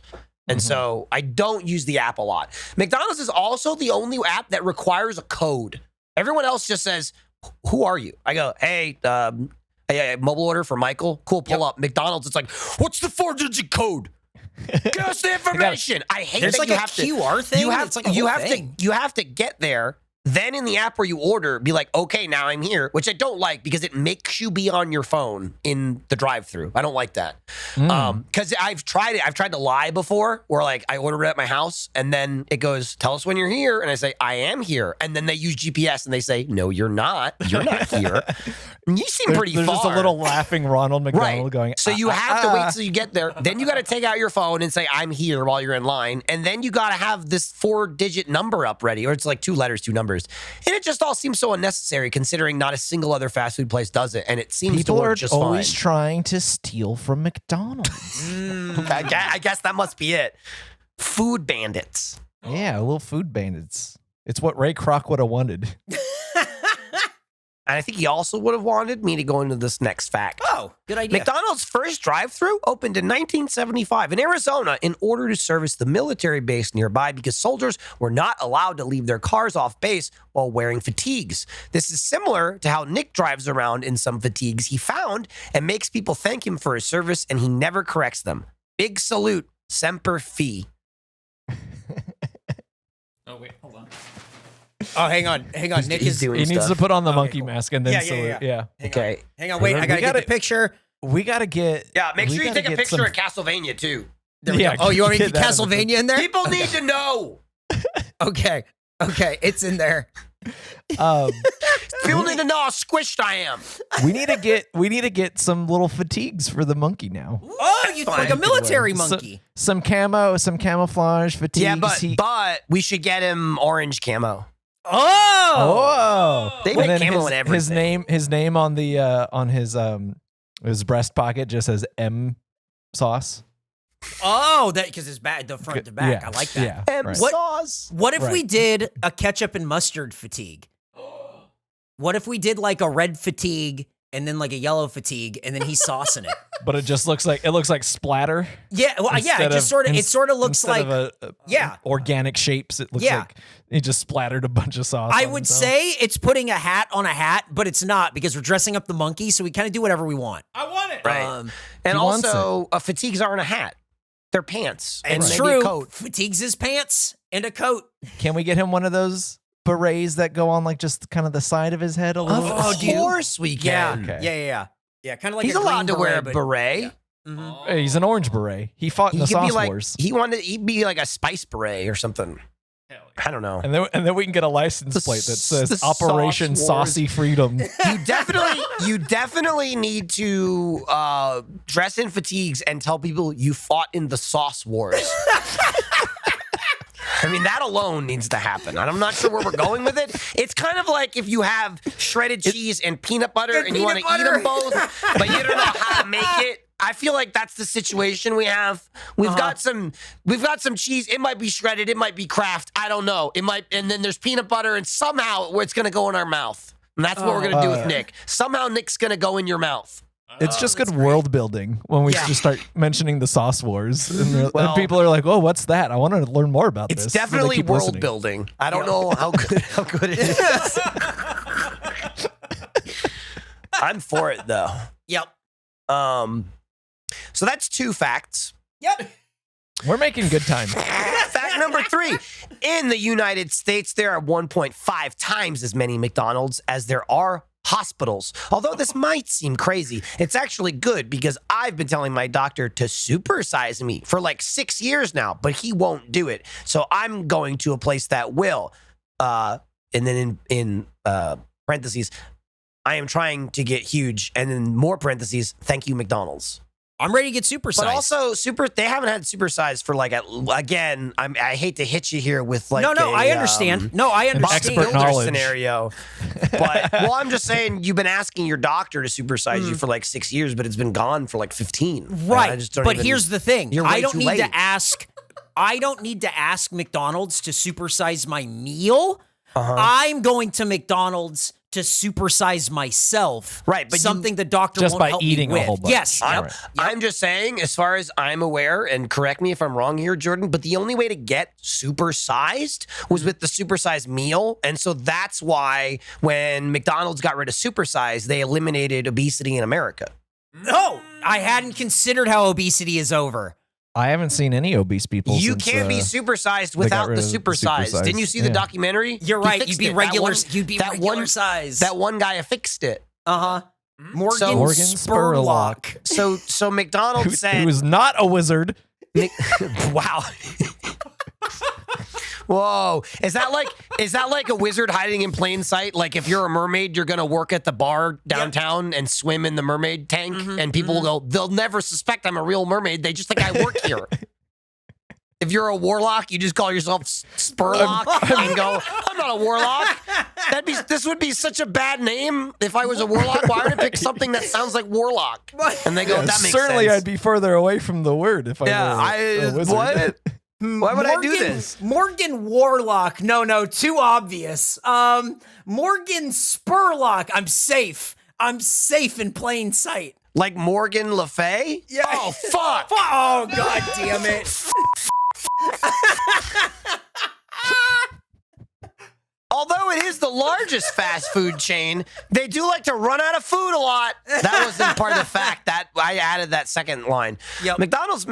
And so I don't use the app a lot. McDonald's is also the only app that requires a code. Everyone else just says, who are you? I go, hey, mobile order for Michael. Cool, pull up. McDonald's, it's like, what's the 4-digit code? Give us the information. I hate There's that like you a have to. QR thing. You have, it's like a you whole have thing. to. You have to get there. Then in the app where you order, be like, okay, now I'm here, which I don't like because it makes you be on your phone in the drive-through. I don't like that. Because I've tried it. I've tried to lie before where like I order it at my house and then it goes, tell us when you're here. And I say, I am here. And then they use GPS and they say, no, you're not. You're not here. And you seem pretty There's far. just a little laughing Ronald McDonald Right. going. So you have to wait till you get there. Then you got to take out your phone and say, I'm here while you're in line. And then you got to have this 4-digit number up ready, or it's like 2 letters, 2 numbers. And it just all seems so unnecessary considering not a single other fast food place does it. And it seems People to work are just always fine. trying to steal from McDonald's. I guess that must be it. Food bandits. Yeah, little food bandits. It's what Ray Kroc would have wanted. And I think he also would have wanted me to go into this next fact. Oh, good idea. McDonald's first drive-thru opened in 1975 in Arizona in order to service the military base nearby because soldiers were not allowed to leave their cars off base while wearing fatigues. This is similar to how Nick drives around in some fatigues he found and makes people thank him for his service, and he never corrects them. Big salute, Semper Fi. Oh, wait, hold on. Oh, hang on. Nick he's is doing He needs stuff. to put on the Okay, monkey cool. mask and then Yeah, salute. Yeah. Okay. Hang on, wait. I We gotta get gotta- the picture. We got to get. Yeah, make we sure you gotta take a get picture some- of Castlevania too. Yeah, Oh, you want me to get get that in the Castlevania in there? People need to know. Okay, it's in there. People need to know how squished I am. we need to get some little fatigues for the monkey now. Oh, you like a military monkey. Some camouflage fatigues. Yeah, but we should get him orange camo. Oh, They And make then camo in his everything. his name on the on his breast pocket just says M sauce. Oh, that because it's back, the front to back. Yeah, I like that. Yeah, And right. sauce. What if we Right. did a ketchup and mustard fatigue? What if we did like a red fatigue and then like a yellow fatigue and then he's saucing it? But it just looks like splatter. Yeah, well, yeah. instead It just sort of ins- looks instead like. of yeah. organic shapes. It looks Yeah. like he just splattered a bunch of sauce. I on would himself. say it's putting a hat on a hat, but it's not because we're dressing up the monkey, so we kind of do whatever we want. I want it. Right. And He wants also, fatigues aren't a hat. They're pants. And It's maybe true. a coat. Fatigues his pants and a coat. Can we get him one of those berets that go on like just kind of the side of his head a little? Of bit? course we Yeah, can. Okay. yeah. Kind of like He's a allowed to green wear a but- beret. Mhm. Hey, he's an orange beret. He fought in He the could be sauce like wars. he'd be like a spice beret or something. Hell yeah. I don't know. And then we can get a license The plate that s- says the Operation Sauce Wars. Saucy Freedom. You definitely need to dress in fatigues and tell people you fought in the sauce wars. I mean, that alone needs to happen. And I'm not sure where we're going with it. It's kind of like if you have shredded cheese and peanut butter and you want to eat them both, but you don't know how to make it. I feel like that's the situation we have. We've got some cheese. It might be shredded. It might be Kraft. I don't know. It might, and then there's peanut butter, and somehow where it's going to go in our mouth. And that's what we're going to do with Nick. Somehow Nick's going to go in your mouth. It's just good world building when we just start mentioning the sauce wars. And, Well- and people are like, oh, what's that? I want to learn more about It's this. So they definitely keep world listening. building. I don't know how good it is. I'm for it though. Yep. So that's 2 facts. Yep. We're making good time. Fact number 3. In the United States, there are 1.5 times as many McDonald's as there are hospitals. Although this might seem crazy, it's actually good because I've been telling my doctor to supersize me for like 6 years now, but he won't do it. So I'm going to a place that will. And then in parentheses, I am trying to get huge. And then more parentheses, thank you, McDonald's. I'm ready to get supersized. But also, they haven't had supersized for like, again, I hate to hit you here with like No, I understand. I understand. Expert knowledge scenario. But, well, I'm just saying, you've been asking your doctor to supersize you for like 6 years, but it's been gone for like 15. Right. I just don't but here's the thing. You're way I don't too need late. to ask. I don't need to ask McDonald's to supersize my meal. I'm going to McDonald's to supersize myself. Right, but something the doctor just won't by help eating me a with. whole bunch. Yes. Right. I'm just saying, as far as I'm aware, and correct me if I'm wrong here, Jordan, but the only way to get supersized was with the supersized meal. And so that's why when McDonald's got rid of supersized, they eliminated obesity in America. No, I hadn't considered how obesity is over. I haven't seen any obese people. You since, can't be supersized got without rid the of the supersized. supersized. Didn't you see the Yeah. documentary? You're He right. fixed You'd be it. regular. That one- You'd be that regular one- size. That one guy fixed it. Morgan, So- Morgan Spurlock. So McDonald's said, who's not a wizard. "Wow, whoa, is that like a wizard hiding in plain sight? Like if you're a mermaid, you're gonna work at the bar downtown and swim in the mermaid tank, and people will go, they'll never suspect I'm a real mermaid. They just think I work here." If you're a warlock, you just call yourself Spurlock and go, "I'm not a warlock." This would be such a bad name if I was a warlock. Why would I pick something that sounds like warlock? And they go, "That makes Certainly, sense." I'd be further away from the word if I Yeah, were a wizard. what? Why would I do this? Morgan Warlock. No, too obvious. Morgan Spurlock. I'm safe. I'm safe in plain sight. Like Morgan Le Fay? Yeah. Oh, fuck. Oh, God damn it. Although it is the largest fast food chain, they do like to run out of food a lot. That wasn't part of the fact that I added that second line. Yep. McDonald's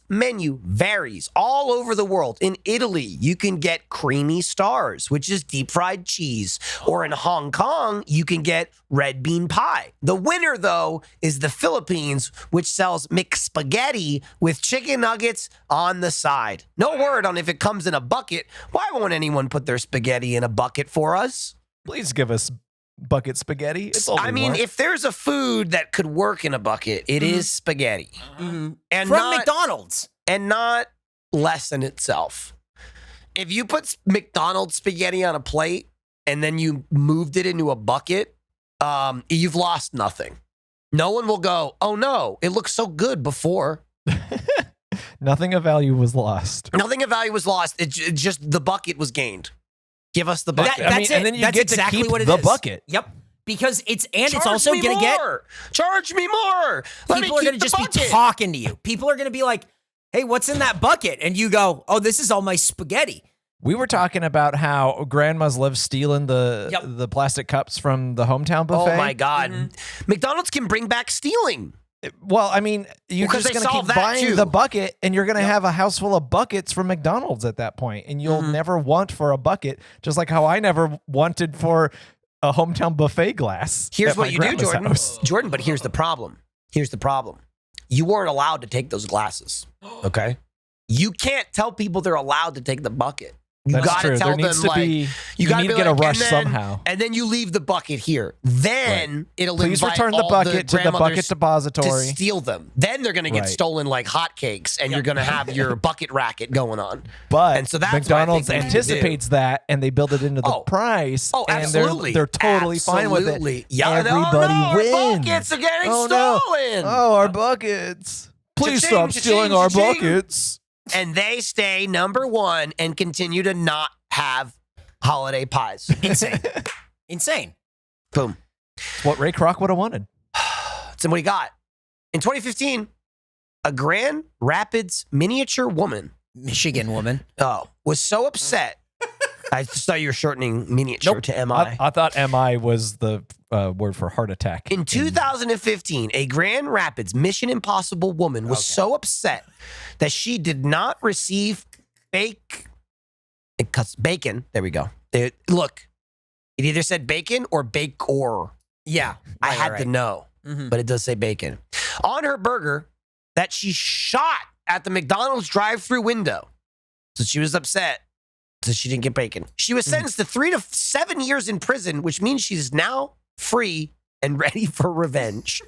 menu varies all over the world. In Italy, you can get creamy stars, which is deep fried cheese. Or in Hong Kong, you can get red bean pie. The winner, though, is the Philippines, which sells McSpaghetti with chicken nuggets on the side. No word on if it comes in a bucket. Why won't anyone put their spaghetti in a bucket for us? Please give us bucket spaghetti. It's all we I mean, want. if there's a food that could work in a bucket, it is spaghetti. And From not, McDonald's. and not less than itself. If you put McDonald's spaghetti on a plate and then you moved it into a bucket, you've lost nothing. No one will go, "Oh no, it looked so good before." Nothing of value was lost. Nothing of value was lost. It just the bucket was gained. Give us the bucket. That's and it. then you That's get to exactly keep what it the is. bucket. Yep. Because it's Charge also me going to get more. Charge me more. Let people are me going keep to just the be bucket. talking to you. People are going to be like, "Hey, what's in that bucket?" And you go, "Oh, this is all my spaghetti." We were talking about how grandmas love stealing Yep. the plastic cups from the hometown buffet. Oh my God. McDonald's can bring back stealing. Well, I mean, you're Well, 'cause just they going to solved keep that buying too. the bucket, and you're going to have a house full of buckets from McDonald's at that point, and you'll never want for a bucket, just like how I never wanted for a hometown buffet glass. Here's at what my you do, grandma's Jordan. house. Jordan, but here's the problem. You weren't allowed to take those glasses. Okay? You can't tell people they're allowed to take the bucket. You That's gotta true. tell There needs them to like be. you gotta need be to get like, a rush and then, somehow. and then you leave the bucket here. Then it'll Please invite return the all bucket to the bucket grandmothers depository. to steal them. Then they're gonna get Right. stolen like hotcakes, and you're gonna have your bucket racket going on. But And so that's what I McDonald's think they need to anticipates that, and they build it into the Oh. price. Oh, and absolutely. they're totally fine with Absolutely. it. Yeah, Everybody no, wins. Our buckets are getting Oh, no. stolen. Oh, our buckets! Please Cha-ching, stop cha-ching, stealing our cha-ching. buckets. And they stay number one and continue to not have holiday pies. Insane. Boom. What Ray Kroc would have wanted. So what do you got? In 2015, a Grand Rapids miniature woman Michigan woman. was so upset. I thought you were shortening miniature Nope. to MI. I thought MI was the word for heart attack. In 2015, a Grand Rapids Mission Impossible woman was so upset that she did not receive bacon. There we go. Look, it either said bacon or bake-or. Yeah. I had to know, but it does say bacon. On her burger that she shot at the McDonald's drive-through window. So she was upset that she didn't get bacon. She was sentenced to 3 to 7 years in prison, which means she's now free and ready for revenge.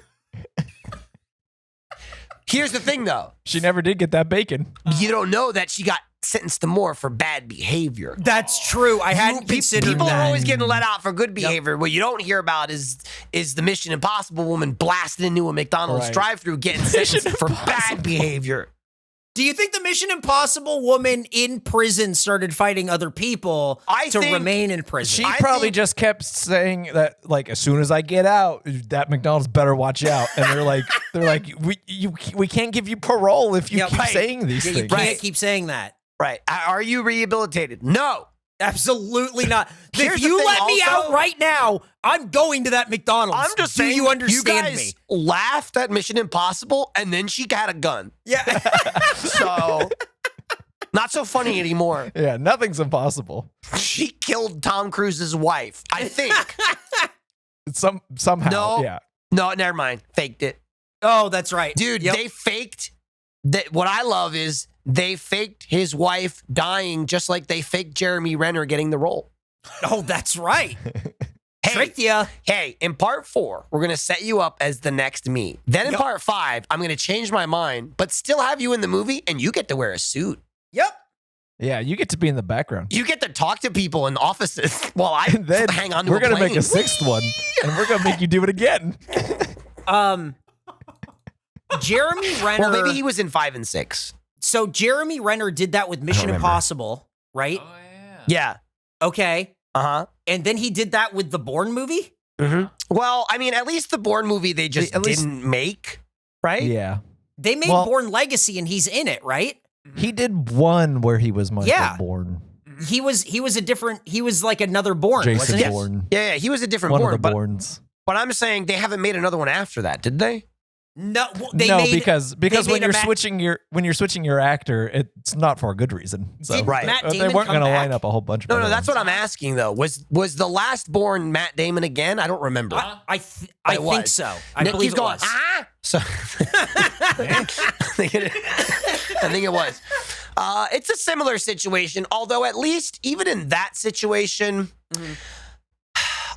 Here's the thing, though. She never did get that bacon. You don't know that she got sentenced to more for bad behavior. That's true. I hadn't considered People that. are always getting let out for good behavior. What you don't hear about is the Mission Impossible woman blasting into a McDonald's drive-thru getting sentenced for bad behavior. Do you think the Mission Impossible woman in prison started fighting other people to remain in prison? She probably just kept saying that, like, as soon as I get out, that McDonald's better watch out. And they're like, we can't give you parole if you keep saying these things. You can't keep saying that. Right. Are you rehabilitated? No. Absolutely not. Here's If the you thing let me also- out right now, I'm going to that McDonald's. I'm just Do saying, you understand guys me? laughed at Mission Impossible, and then she got a gun. Yeah. So, not so funny anymore. Yeah, nothing's impossible. She killed Tom Cruise's wife, I think. Somehow, No. yeah. No, never mind. Faked it. Oh, that's right. Dude, Yep. they faked that. What I love is they faked his wife dying just like they faked Jeremy Renner getting the role. Oh, that's right. Hey, Tricked ya. Hey, in part 4, we're going to set you up as the next me. Then in part 5, I'm going to change my mind, but still have you in the movie, and you get to wear a suit. Yep. Yeah, you get to be in the background. You get to talk to people in offices while I And then hang on to we're a gonna plane. make a 6th one, and we're gonna make you do it again. Jeremy Renner. Well, maybe he was in 5 and 6. So Jeremy Renner did that with Mission remember. Impossible, right? Oh, yeah. Yeah. Okay. Uh-huh. And then he did that with the Bourne movie? Well, I mean, at least the Bourne movie they just At least- didn't make, right? Yeah, They made Well- Bourne Legacy and he's in it, right? he did one where he was Michael Yeah. Bourne, He was like another Bourne, Jason wasn't it? Bourne, Yeah, he was a different one Bourne, of the but Bournes. I'm saying they haven't made another one after that, did they? No, Because they when made you're a switching your actor, it's not for a good reason. So Did Right. Matt they Damon weren't come going to back? line up a whole bunch of No, other that's ones. what I'm asking though. Was the last Bourne Matt Damon again? I don't remember. I It think was. so. I Nick believe keeps it going, was. So I think it was. It's a similar situation, although at least even in that situation,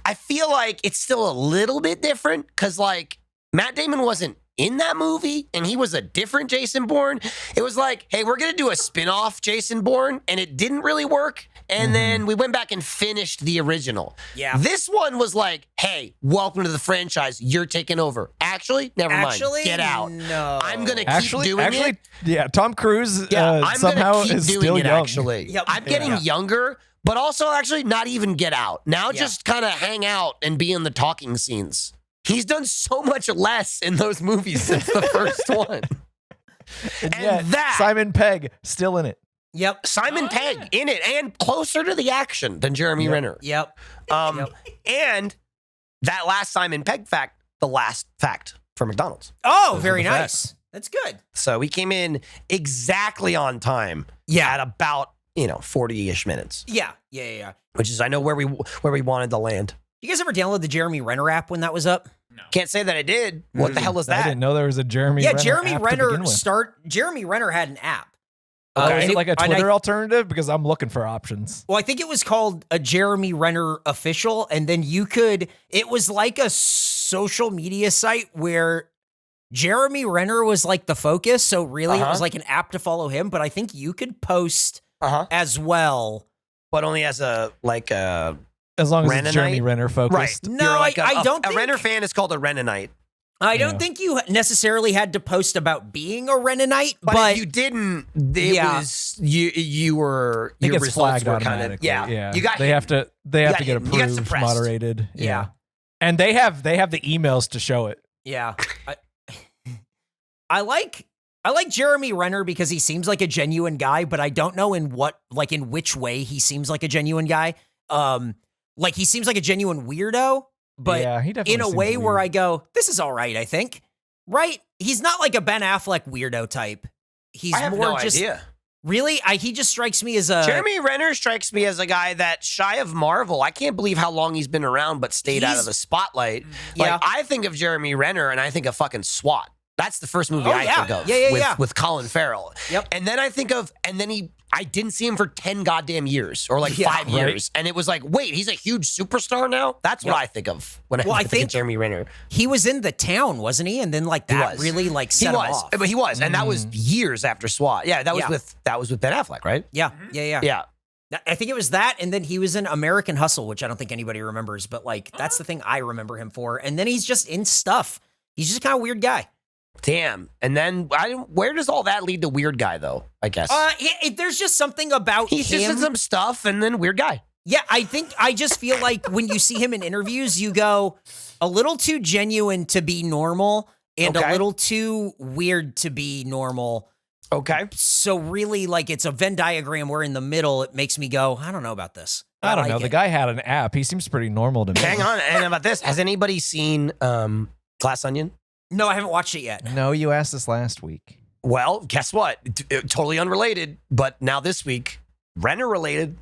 I feel like it's still a little bit different because like Matt Damon wasn't in that movie and he was a different Jason Bourne. It was like, hey, we're going to do a spin-off Jason Bourne, and it didn't really work. And then we went back and finished the original. Yeah. This one was like, hey, welcome to the franchise. You're taking over. Actually, never mind. Get out. No. I'm going to keep doing it. Yeah, Tom Cruise Yeah, I'm somehow gonna keep is doing still it, young. actually. Yep. I'm getting younger, but also actually not even get out. Now just kind of hang out and be in the talking scenes. He's done so much less in those movies since the first one. And And yet, that- Simon Pegg still in it. Yep. Simon Pegg in it and closer to the action than Jeremy Renner. Yep. And that last Simon Pegg fact, the last fact for McDonald's. Oh, very the nice. That's good. So we came in exactly on time. Yeah. At about 40-ish minutes, Yeah. Yeah. which is I know where we wanted to land. You guys ever download the Jeremy Renner app when that was up? Can't say that I did. What the hell is I that? didn't know there was a Jeremy. Yeah, Renner Jeremy app to begin Renner with. Jeremy Renner had an app. Oh, is and it like a and Twitter alternative? Because I'm looking for options. Well, I think it was called a Jeremy Renner official, and then it was like a social media site where Jeremy Renner was like the focus. So really it was like an app to follow him, but I think you could post as well. But only as a As long as it's Jeremy Rennanite? Renner right. focused. No, You're like I don't a think- Renner fan is called a Rennanite. I don't Yeah. think you necessarily had to post about being a Rennanite, But, but if you didn't, it Yeah. was you were It your gets results flagged were kind of automatically. yeah. You got they have to got get hidden. You got approved, suppressed. moderated. Yeah. And they have the emails to show it. yeah. I like Jeremy Renner because he seems like a genuine guy, but I don't know in which way he seems like a genuine guy. Like he seems like a genuine weirdo, but Yeah, he definitely in a seems way where weird. I go, this is all right, I think. Right? He's not like a Ben Affleck weirdo type. He's I have more no just idea. really. He just strikes me as a Jeremy Renner strikes me as a guy that shy of Marvel. I can't believe how long he's been around, but stayed out of the spotlight. Yeah. Like I think of Jeremy Renner, and I think of fucking SWAT. That's the first movie I think of. With Colin Farrell. Yep. And then I think of, I didn't see him for 10 goddamn years or like 5 years. And it was like, wait, he's a huge superstar now? That's what I think of when I think of Jeremy Renner. He was in The Town, wasn't he? And then like that really like set him off. But he was. And that was years after SWAT. Yeah, that was with Ben Affleck, right? Yeah. Yeah. I think it was that, and then he was in American Hustle, which I don't think anybody remembers, but like that's the thing I remember him for. And then he's just in stuff. He's just kind of weird guy. Damn. And then where does all that lead to weird guy though? I guess there's just something about he's him. just in some stuff, and then weird guy. Yeah, I just feel like when you see him in interviews, you go a little too genuine to be normal, and a little too weird to be normal. Okay. So really, like it's a Venn diagram where in the middle, it makes me go, I don't know about this. I don't like know. it. The guy had an app. He seems pretty normal to me. Hang on. And about this, has anybody seen Glass Onion? No, I haven't watched it yet. No, you asked us last week. Well, guess what? Totally unrelated, but now this week, Renner related.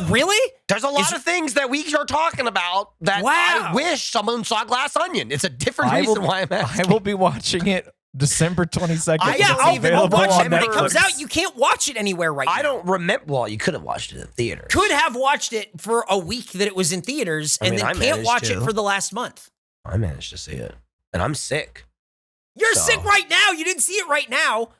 Really? There's a lot of things that we are talking about that I wish someone saw Glass Onion. It's a different reason why I'm asking. I will be watching it December 22nd. I'll watch it when it comes Netflix. out. You can't watch it anywhere right now. I don't remember. Well, you could have watched it in theaters. Could have watched it for a week that it was in theaters, and then can't watch it for the last month. I managed to see it, and I'm sick. You're sick right now. You didn't see it right now.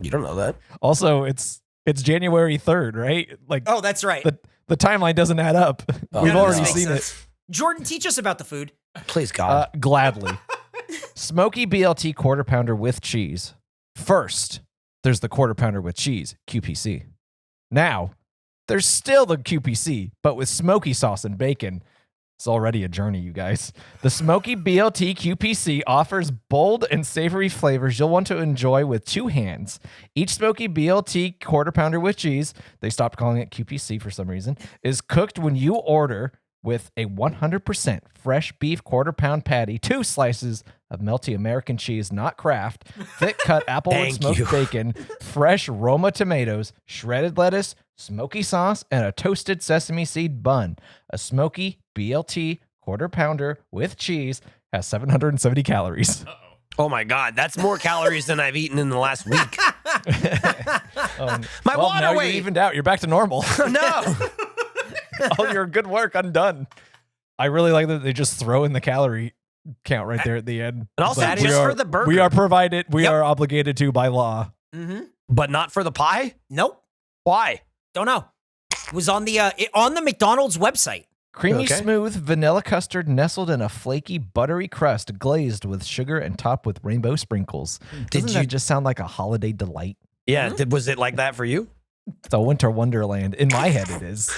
You don't know that. Also, it's January 3rd, right? Like, oh, that's right. The timeline doesn't add up. We've already seen it. Jordan, teach us about the food. Please, God. Gladly. Smoky BLT quarter pounder with cheese. First, there's the quarter pounder with cheese, QPC. Now, there's still the QPC, but with smoky sauce and bacon. It's already a journey, you guys. The Smoky BLT QPC offers bold and savory flavors you'll want to enjoy with two hands. Each Smoky BLT quarter pounder with cheese, they stopped calling it QPC for some reason, is cooked when you order with a 100% fresh beef quarter pound patty, 2 slices of melty American cheese, not Kraft, thick cut applewood smoked bacon, fresh Roma tomatoes, shredded lettuce, smoky sauce, and a toasted sesame seed bun. A Smoky BLT quarter pounder with cheese has 770 calories. Oh my God, that's more calories than I've eaten in the last week. My water now weight you're evened out. You're back to normal. No. All your good work undone. I really like that they just throw in the calorie count right there at the end. And also, But just for the burger. we are provided. We are obligated to by law. Mm-hmm. But not for the pie? Nope. Why? Don't know. It was on the McDonald's website. Creamy smooth vanilla custard nestled in a flaky buttery crust glazed with sugar and topped with rainbow sprinkles. Doesn't that just sound like a holiday delight? Yeah. Was it like that for you? It's a winter wonderland. In my head, it is.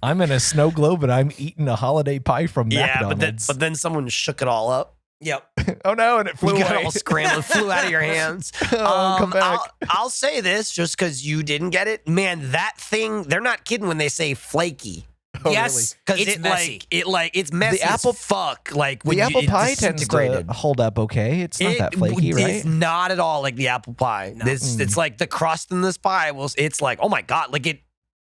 I'm in a snow globe and I'm eating a holiday pie from McDonald's. but then someone shook it all up. Yep. Oh no, and it flew You got away. all scrambled, flew out of your hands. Come back. I'll say this just because you didn't get it. Man, that thing, they're not kidding when they say flaky. Oh, yes, Because it's messy. It's messy The apple- as fuck. Like when The apple it pie tends to disintegrated. hold up okay. It's not that flaky, right? It's not at all like the apple pie. No. It's like the crust in this pie. It's like, oh my God, like it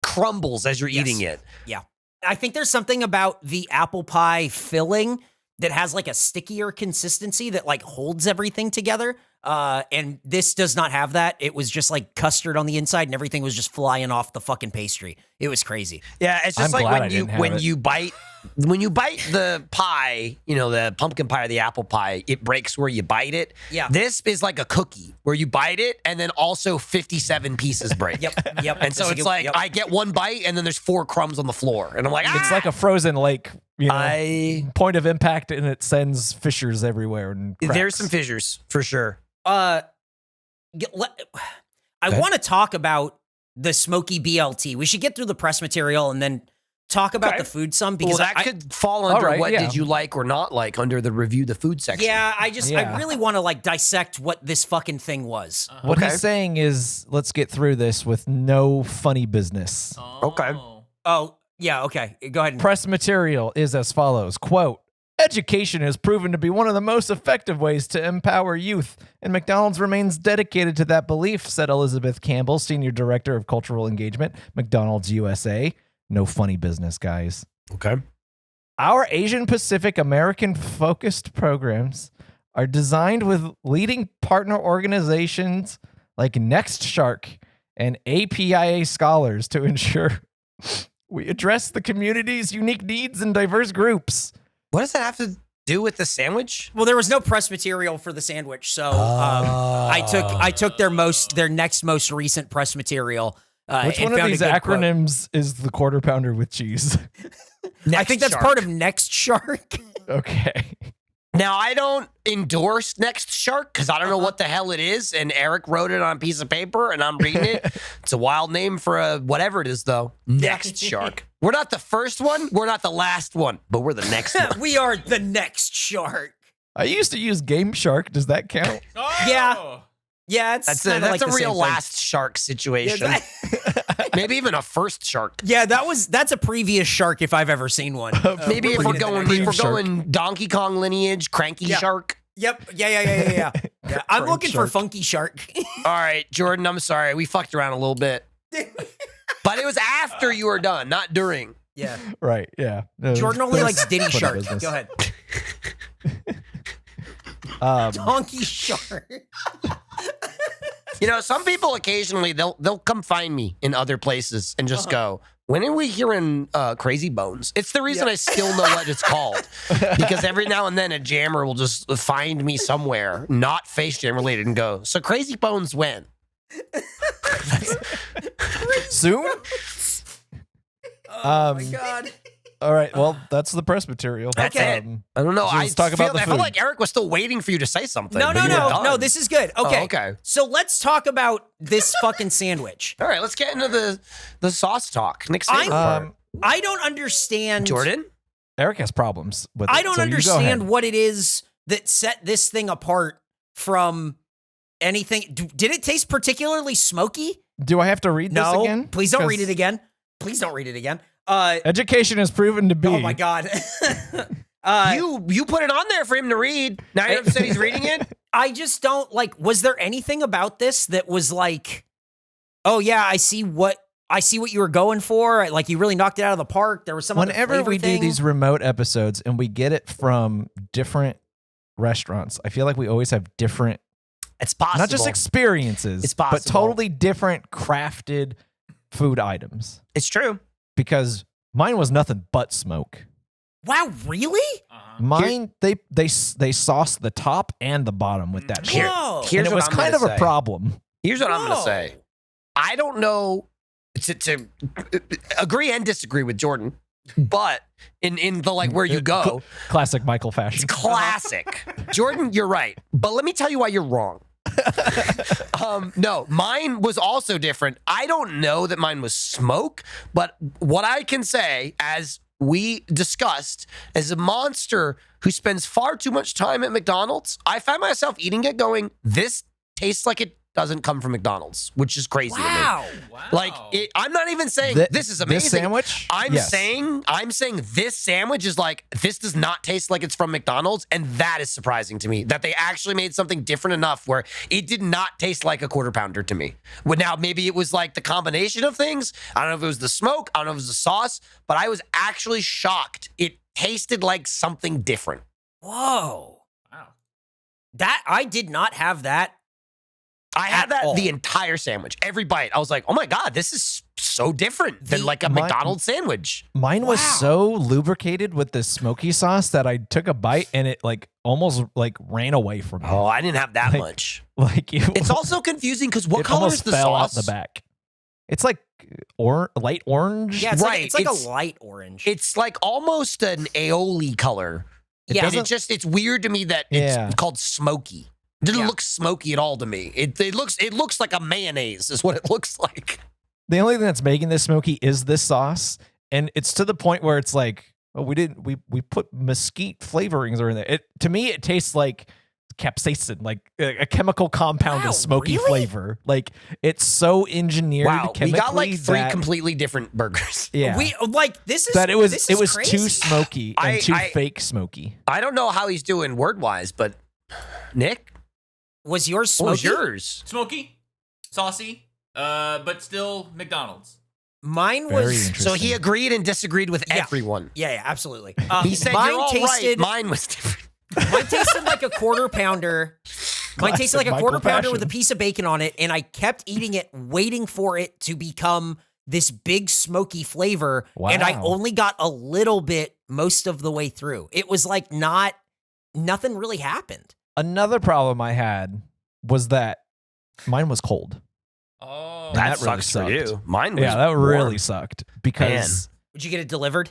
crumbles as you're eating it. Yeah. I think there's something about the apple pie filling that has like a stickier consistency that like holds everything together. And this does not have that. It was just like custard on the inside and everything was just flying off the fucking pastry. It was crazy. Yeah, it's just I'm like glad I when you didn't have when it. you bite the pie, the pumpkin pie or the apple pie, it breaks where you bite it. Yeah. This is like a cookie where you bite it and then also 57 pieces break. Yep. And so it's like I get one bite and then there's 4 crumbs on the floor. And I'm like, It's like a frozen lake. Point of impact and it sends fissures everywhere and cracks. There's some fissures for sure. I want to talk about the Smoky BLT. We should get through the press material and then talk about the food some because that could fall under right, what yeah. did you like or not like under the review the food section. Yeah, I really want to like dissect what this fucking thing was. What he's saying is, let's get through this with no funny business. Okay. Oh, Yeah, okay. Go ahead. Press material is as follows, quote, education has proven to be one of the most effective ways to empower youth, and McDonald's remains dedicated to that belief, said Elizabeth Campbell, Senior Director of Cultural Engagement, McDonald's USA. No funny business, guys. Okay. Our Asian Pacific American focused programs are designed with leading partner organizations like Next Shark and APIA scholars to ensure we address the community's unique needs and diverse groups. What does that have to do with the sandwich? Well, there was no press material for the sandwich, so I took their next most recent press material. Which one of these acronyms is the quarter pounder with cheese? I think that's part of Next Shark. Okay. Now, I don't endorse Next Shark because I don't know what the hell it is, and Eric wrote it on a piece of paper, and I'm reading it. It's a wild name for a whatever it is, though. Next Shark. We're not the first one. We're not the last one, but we're the next one. We are the Next Shark. I used to use Game Shark. Does that count? Oh. Yeah, That's a real last shark situation. Maybe even a first shark. Yeah, that's a previous shark if I've ever seen one. Maybe if we're going Donkey Kong lineage, Cranky Shark. Yep. Yeah. I'm looking for Funky Shark. All right, Jordan, I'm sorry. We fucked around a little bit. But it was after you were done, not during. Yeah. Right, yeah. No, Jordan only likes Diddy Shark. business. Go ahead. Donkey Shark. You know, some people occasionally they'll come find me in other places and just go, when are we hearing Crazy Bones? It's the reason I still know what it's called. Because every now and then a jammer will just find me somewhere, not Face Jam related, and go, so Crazy Bones when? Soon? Oh my God. All right, well, that's the press material. That's it. I don't know. I feel like Eric was still waiting for you to say something. No, this is good. Okay. Oh, okay. So let's talk about this fucking sandwich. All right, let's get into the sauce talk. Nick's favorite part. I don't understand. Jordan? Eric has problems with it. I don't understand what it is that set this thing apart from anything. Did it taste particularly smoky? Do I have to read this again? Please don't read it again. Please don't read it again. Education has proven to be. Oh my God. You put it on there for him to read. Now you said he's reading it? I just don't was there anything about this that was like, oh yeah, I see what you were going for. Like you really knocked it out of the park. There was some Whenever we do these remote episodes and we get it from different restaurants, I feel like we always have different. It's possible. Not just experiences. It's possible. But totally different crafted food items. It's true. Because mine was nothing but smoke. Wow, really? Mine, they sauced the top and the bottom with that shit. Here's and it was what I'm kind of gonna a say. problem. Here's what I'm going to say. I don't know to agree and disagree with Jordan, but in the where you go. Classic Michael fashion. It's classic. Jordan, you're right. But let me tell you why you're wrong. No, mine was also different. I don't know that mine was smoke, but what I can say, as we discussed, as a monster who spends far too much time at McDonald's, I find myself eating it going, this tastes like it doesn't come from McDonald's, which is crazy to me. Wow. Like, I'm not even saying this is amazing. This sandwich? I'm saying this sandwich is like, this does not taste like it's from McDonald's, and that is surprising to me, that they actually made something different enough where it did not taste like a quarter pounder to me. Well, now, maybe it was like the combination of things. I don't know if it was the smoke. I don't know if it was the sauce, but I was actually shocked. It tasted like something different. Whoa. Wow. That, I did not have that. I had that the entire sandwich, every bite. I was like, oh my God, this is so different than like a McDonald's sandwich. Mine was so lubricated with the smoky sauce that I took a bite and it almost ran away from me. Oh, I didn't have that much. It's also confusing because what color is the fell sauce? out the back. It's like light orange. Yeah, it's right. It's like a light orange. It's like almost an aioli color. Yeah. And it's weird to me that it's called smoky. It didn't look smoky at all to me. It looks like a mayonnaise is what it looks like. The only thing that's making this smoky is this sauce, and it's to the point where it's like, oh, we put mesquite flavorings in there. To me, it tastes like capsaicin, like a chemical compound Wow, of smoky really? flavor. Like it's so engineered Wow, chemically. we got like 3 that, completely different burgers. yeah. We like this is that it was too crazy. smoky and I- too I- fake smoky. I don't know how he's doing word wise, but Nick, Was yours what was smoky? yours? Smoky, saucy, but still McDonald's. Mine Very was interesting. So he agreed and disagreed with Yeah. everyone. yeah, absolutely. He said mine you're all tasted right. Mine was different. mine tasted like a quarter pounder. Mine tasted like a Classic quarter Michael pounder with a Passion. piece of bacon on it, and I kept eating it, waiting for it to become this big smoky flavor. And I Wow. only got a little bit most of the way through. It was like nothing really happened. Another problem I had was that mine was cold. Oh, And That that really sucks for sucked. you. Mine was Yeah, that warm. really sucked because Would you get it delivered?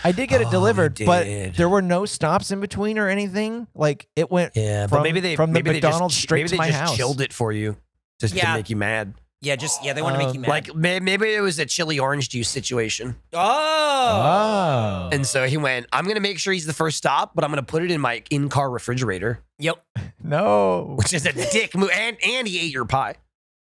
I did get it Oh, delivered, you but did. there were no stops in between or anything. Like it went Yeah, from, but maybe they from the maybe McDonald's they just, straight maybe to they my just house. chilled it for you just Yeah. to make you mad. Yeah, they want to make you mad. Like maybe it was a chili orange juice situation, Oh. and so he went, "I'm gonna make sure he's the first stop, but I'm gonna put it in my in-car refrigerator," Yep. No. which is a dick move. And he ate your pie.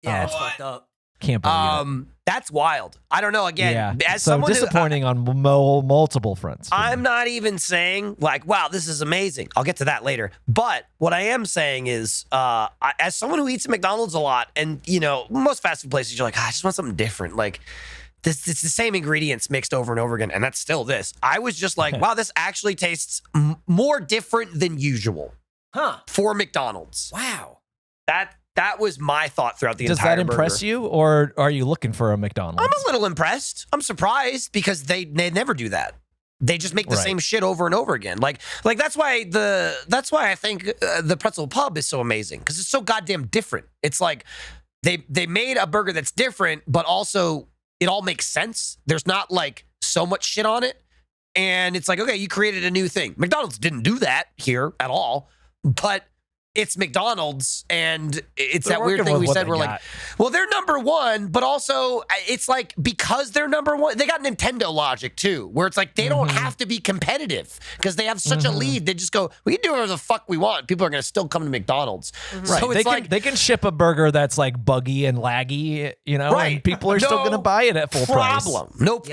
Yeah, Oh. it's fucked up. Can't believe it. That's wild. I don't know. Again, Yeah. as So someone who, disappointing on multiple fronts. for me. I'm not even saying like, wow, this is amazing. I'll get to that later. But what I am saying is, as someone who eats at McDonald's a lot, and most fast food places, you're like, I just want something different. Like this, it's the same ingredients mixed over and over again, and that's still this. I was just like, wow, this actually tastes more different than usual Huh. for McDonald's. Wow. That was my thought throughout the Does entire that impress burger. you, or are you looking for a McDonald's? I'm a little impressed. I'm surprised because they never do that. They just make the Right. same shit over and over again. Like that's why I think the Pretzel Pub is so amazing because it's so goddamn different. It's like they made a burger that's different, but also it all makes sense. There's not like so much shit on it, and it's like, okay, you created a new thing. McDonald's didn't do that here at all, but it's McDonald's, and it's They're that weird working thing with we what said. they We're got. like, well, they're number one, but also it's like because they're number one, they got Nintendo logic too, where it's like they don't have to be competitive because they have such a lead. They just go, we can do whatever the fuck we want. People are going to still come to McDonald's. Right. So it's they can ship a burger that's like buggy and laggy, Right. and people are still No going to buy it at full price. problem. No,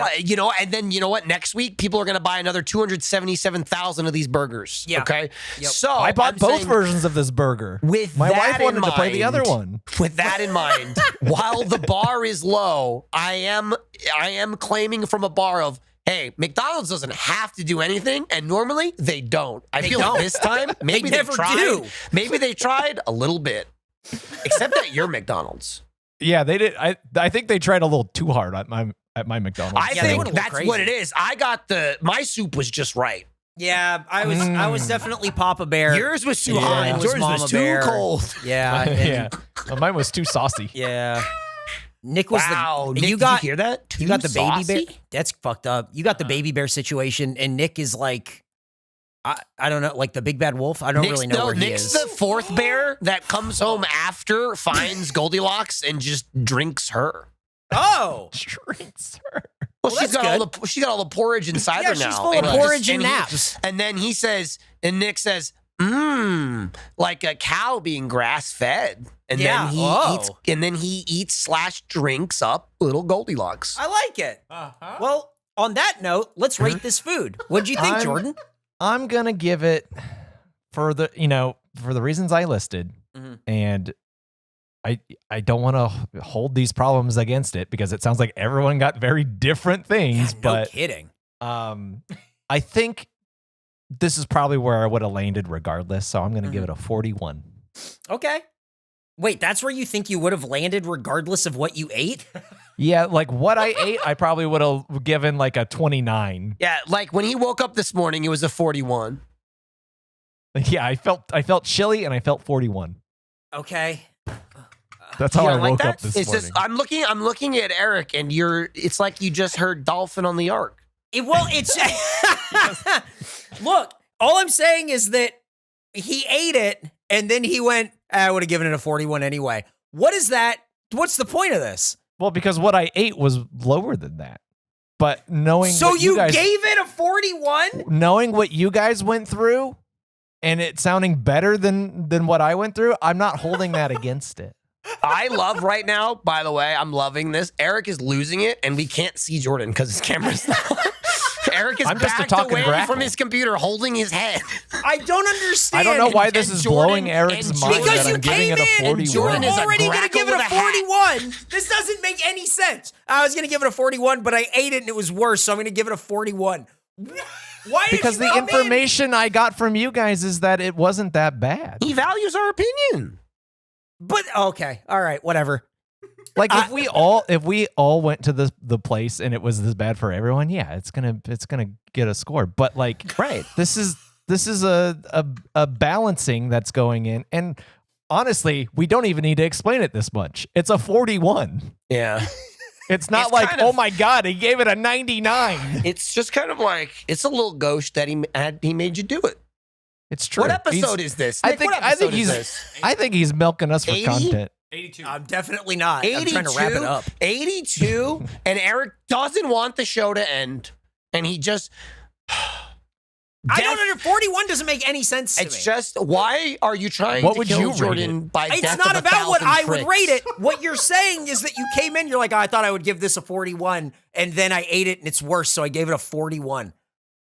and then you know what? Next week, people are going to buy another 277,000 of these burgers. Yeah. Okay. Yep. So I bought I'm both saying, versions of this burger. With My that wife wanted in to play the other mind- one. With that in mind, while the bar is low, I am claiming from a bar of, hey, McDonald's doesn't have to do anything, and normally they don't. I feel don't. like this time maybe they never tried. do. Maybe they tried a little bit, except at your McDonald's. Yeah, they did. I think they tried a little too hard at my McDonald's. I Yeah, they think went a little that's what it crazy. is. I got my soup was just right. Yeah, I was definitely Papa Bear. Yours was too Yeah. hot. Mine was Yours Mama was too Bear. cold. Yeah. and- yeah, well, mine was too saucy. Yeah. Nick was Wow, the Nick, you did got you hear that? you got the Too baby bear. saucy? That's fucked up. You got the baby bear situation, and Nick is like, I don't know, like the big bad wolf. I don't really know where he Nick's is. the fourth bear that comes home after, finds Goldilocks, and just drinks her. Oh, Drinks her. Well, Well, she's got all the porridge inside Yeah, her she's now. full of he porridge and he- naps. And then Nick says, like a cow being grass fed. And Yeah. then he eats / drinks up little Goldilocks. I like it. Uh-huh. Well, on that note, let's rate this food. What'd you think, I'm- Jordan? I'm gonna give it for the reasons I listed, Mhm. and I don't want to hold these problems against it because it sounds like everyone got very different things. No but kidding. I think this is probably where I would have landed regardless. So I'm gonna give it a 41. Okay. Wait, that's where you think you would have landed regardless of what you ate? Yeah, like what I ate, I probably would have given like a 29. Yeah, like when he woke up this morning, it was a 41. Yeah, I felt chilly and I felt 41. Okay. That's how You I don't like woke that? up this It's morning. just I'm looking at Eric, and it's like you just heard Dolphin on the Ark. It's look, all I'm saying is that he ate it and then he went, I would have given it a 41 anyway. What is that? What's the point of this? Well, because what I ate was lower than that. But knowing So what you guys, gave it a 41? knowing what you guys went through and it sounding better than what I went through, I'm not holding that against it. I love right now, by the way, I'm loving this. Eric is losing it, and we can't see Jordan because his camera's not on. Eric is I'm just backed talking away grackle. from his computer holding his head. I don't understand. I don't know why this and is Jordan- blowing Eric's and mind Because that you I'm giving came it a in and 41. Jordan you're is a already going to grackle give it a with a hat. 41. This doesn't make any sense. I was going to give it a 41, but I ate it and it was worse, so I'm going to give it a 41. Why? Because the information I got from you guys is that it wasn't that bad. He values our opinion. But okay, all right, whatever. Like if we all went to the place and it was this bad for everyone, yeah, it's gonna get a score. But like, Right. this is a balancing that's going in, and honestly, we don't even need to explain it this much. It's a 41. Yeah. It's not It's like, kind of- oh my god, he gave it a 99. It's just kind of like, it's a little ghost that he made you do it. It's true. What episode is this? I Nick, think what I think episode is he's this? I think he's milking us for 80? content. 82. I'm definitely not. I'm trying to wrap it up. 82, and Eric doesn't want the show to end, and he just... I don't under 41 doesn't make any sense to me. It's just, why are you trying What to would kill you rate Jordan it? by It's death not of a about what 1,000 I would pricks? rate it. What you're saying is that you came in, you're like, I thought I would give this a 41, and then I ate it and it's worse, so I gave it a 41.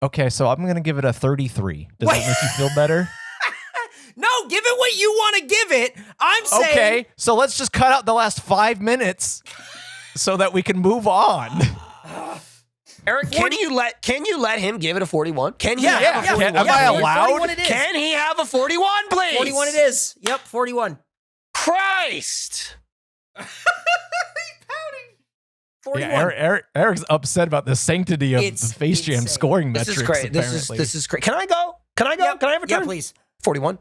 Okay, so I'm gonna give it a 33. Does that make you feel better? No, give it what you want to give it. I'm saying. Okay, so let's just cut out the last 5 minutes so that we can move on. Eric, can you let him give it a 41? Can he Yeah, have a 41? Am I allowed? 41 it is. Can he have a 41, please? 41 it is. Yep, 41. Christ. 41. Yeah, Eric's upset about the sanctity of It's the Face Jam insane. scoring This metrics. is great. Apparently. This is great. Can I go? Can I go? Yep. Can I have a turn? Yeah, please. 41.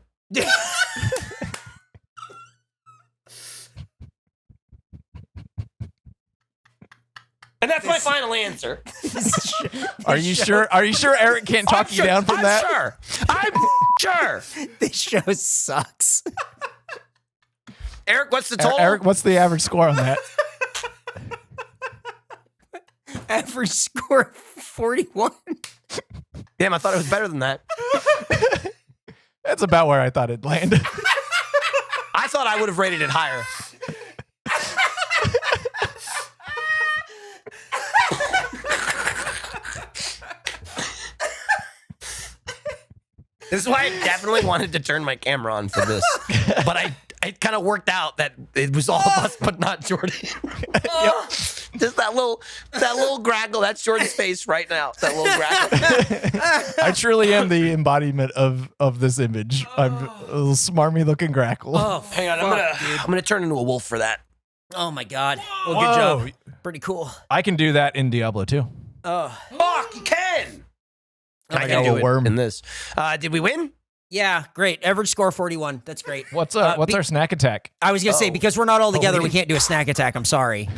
And that's my final answer. Are you sure? Are you sure Eric can't talk you down from I'm that? sure. I'm sure. This show sucks. Eric, what's the total? Eric, what's the average score on that? Average score 41. Damn, I thought it was better than that. That's about where I thought it'd land. I thought I would have rated it higher. This is why I definitely wanted to turn my camera on for this. But it kind of worked out that it was all of us, but not Jordan. Yep. Just that little grackle. That's Jordan's face right now. That little grackle. I truly am the embodiment of this image. I'm a little smarmy looking grackle. Oh, Hang on, I'm gonna turn into a wolf for that. Oh my God. Well, Whoa. good job. Pretty cool. I can do that in Diablo too. Oh, Fuck, you can. I I got can do a it worm. in this. Did we win? yeah, great. Average score 41. That's great. What's be- our snack attack? I was going to say, because we're not all together, we we can't do a snack attack. I'm sorry.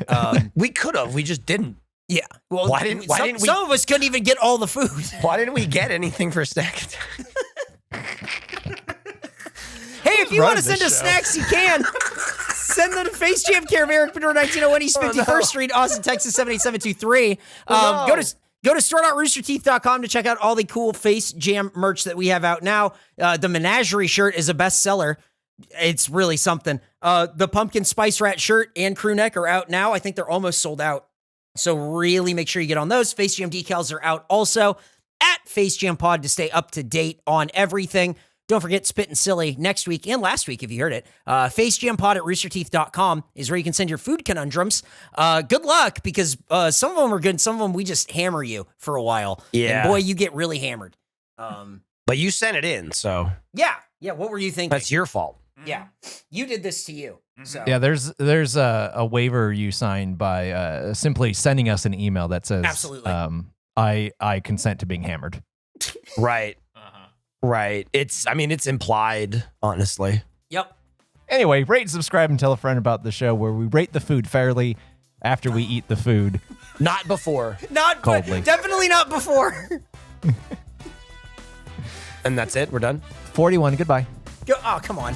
We could have. We just didn't. Yeah. Well, Why didn't we- some of us couldn't even get all the food. Why didn't we get anything for snack attack? Hey, if you Run want to this send us show. snacks, you can. Send them to Face Jam Care of Eric Padura, 1901 East 51st Street, Austin, Texas, 78723. Oh, no. Go to store.roosterteeth.com to check out all the cool Face Jam merch that we have out now. The Menagerie shirt is a bestseller. It's really something. The Pumpkin Spice Rat shirt and crew neck are out now. I think they're almost sold out. So really make sure you get on those. Face Jam decals are out also at Face Jam Pod to stay up to date on everything. Don't forget Spit and Silly next week and last week if you heard it. FaceJamPod at roosterteeth.com is where you can send your food conundrums. Good luck, because some of them are good and some of them we just hammer you for a while. Yeah. And boy, you get really hammered. But you sent it in, so Yeah. What were you thinking? that's your fault. Yeah. You did this to you. So Yeah, there's a waiver you sign by simply sending us an email that says, Absolutely. I consent to being hammered. Right. Right. It's implied, honestly. Yep. Anyway, rate and subscribe and tell a friend about the show where we rate the food fairly after we eat the food. Not before. Not Coldly. definitely not before. And that's it. We're done. 41, goodbye. Oh, come on.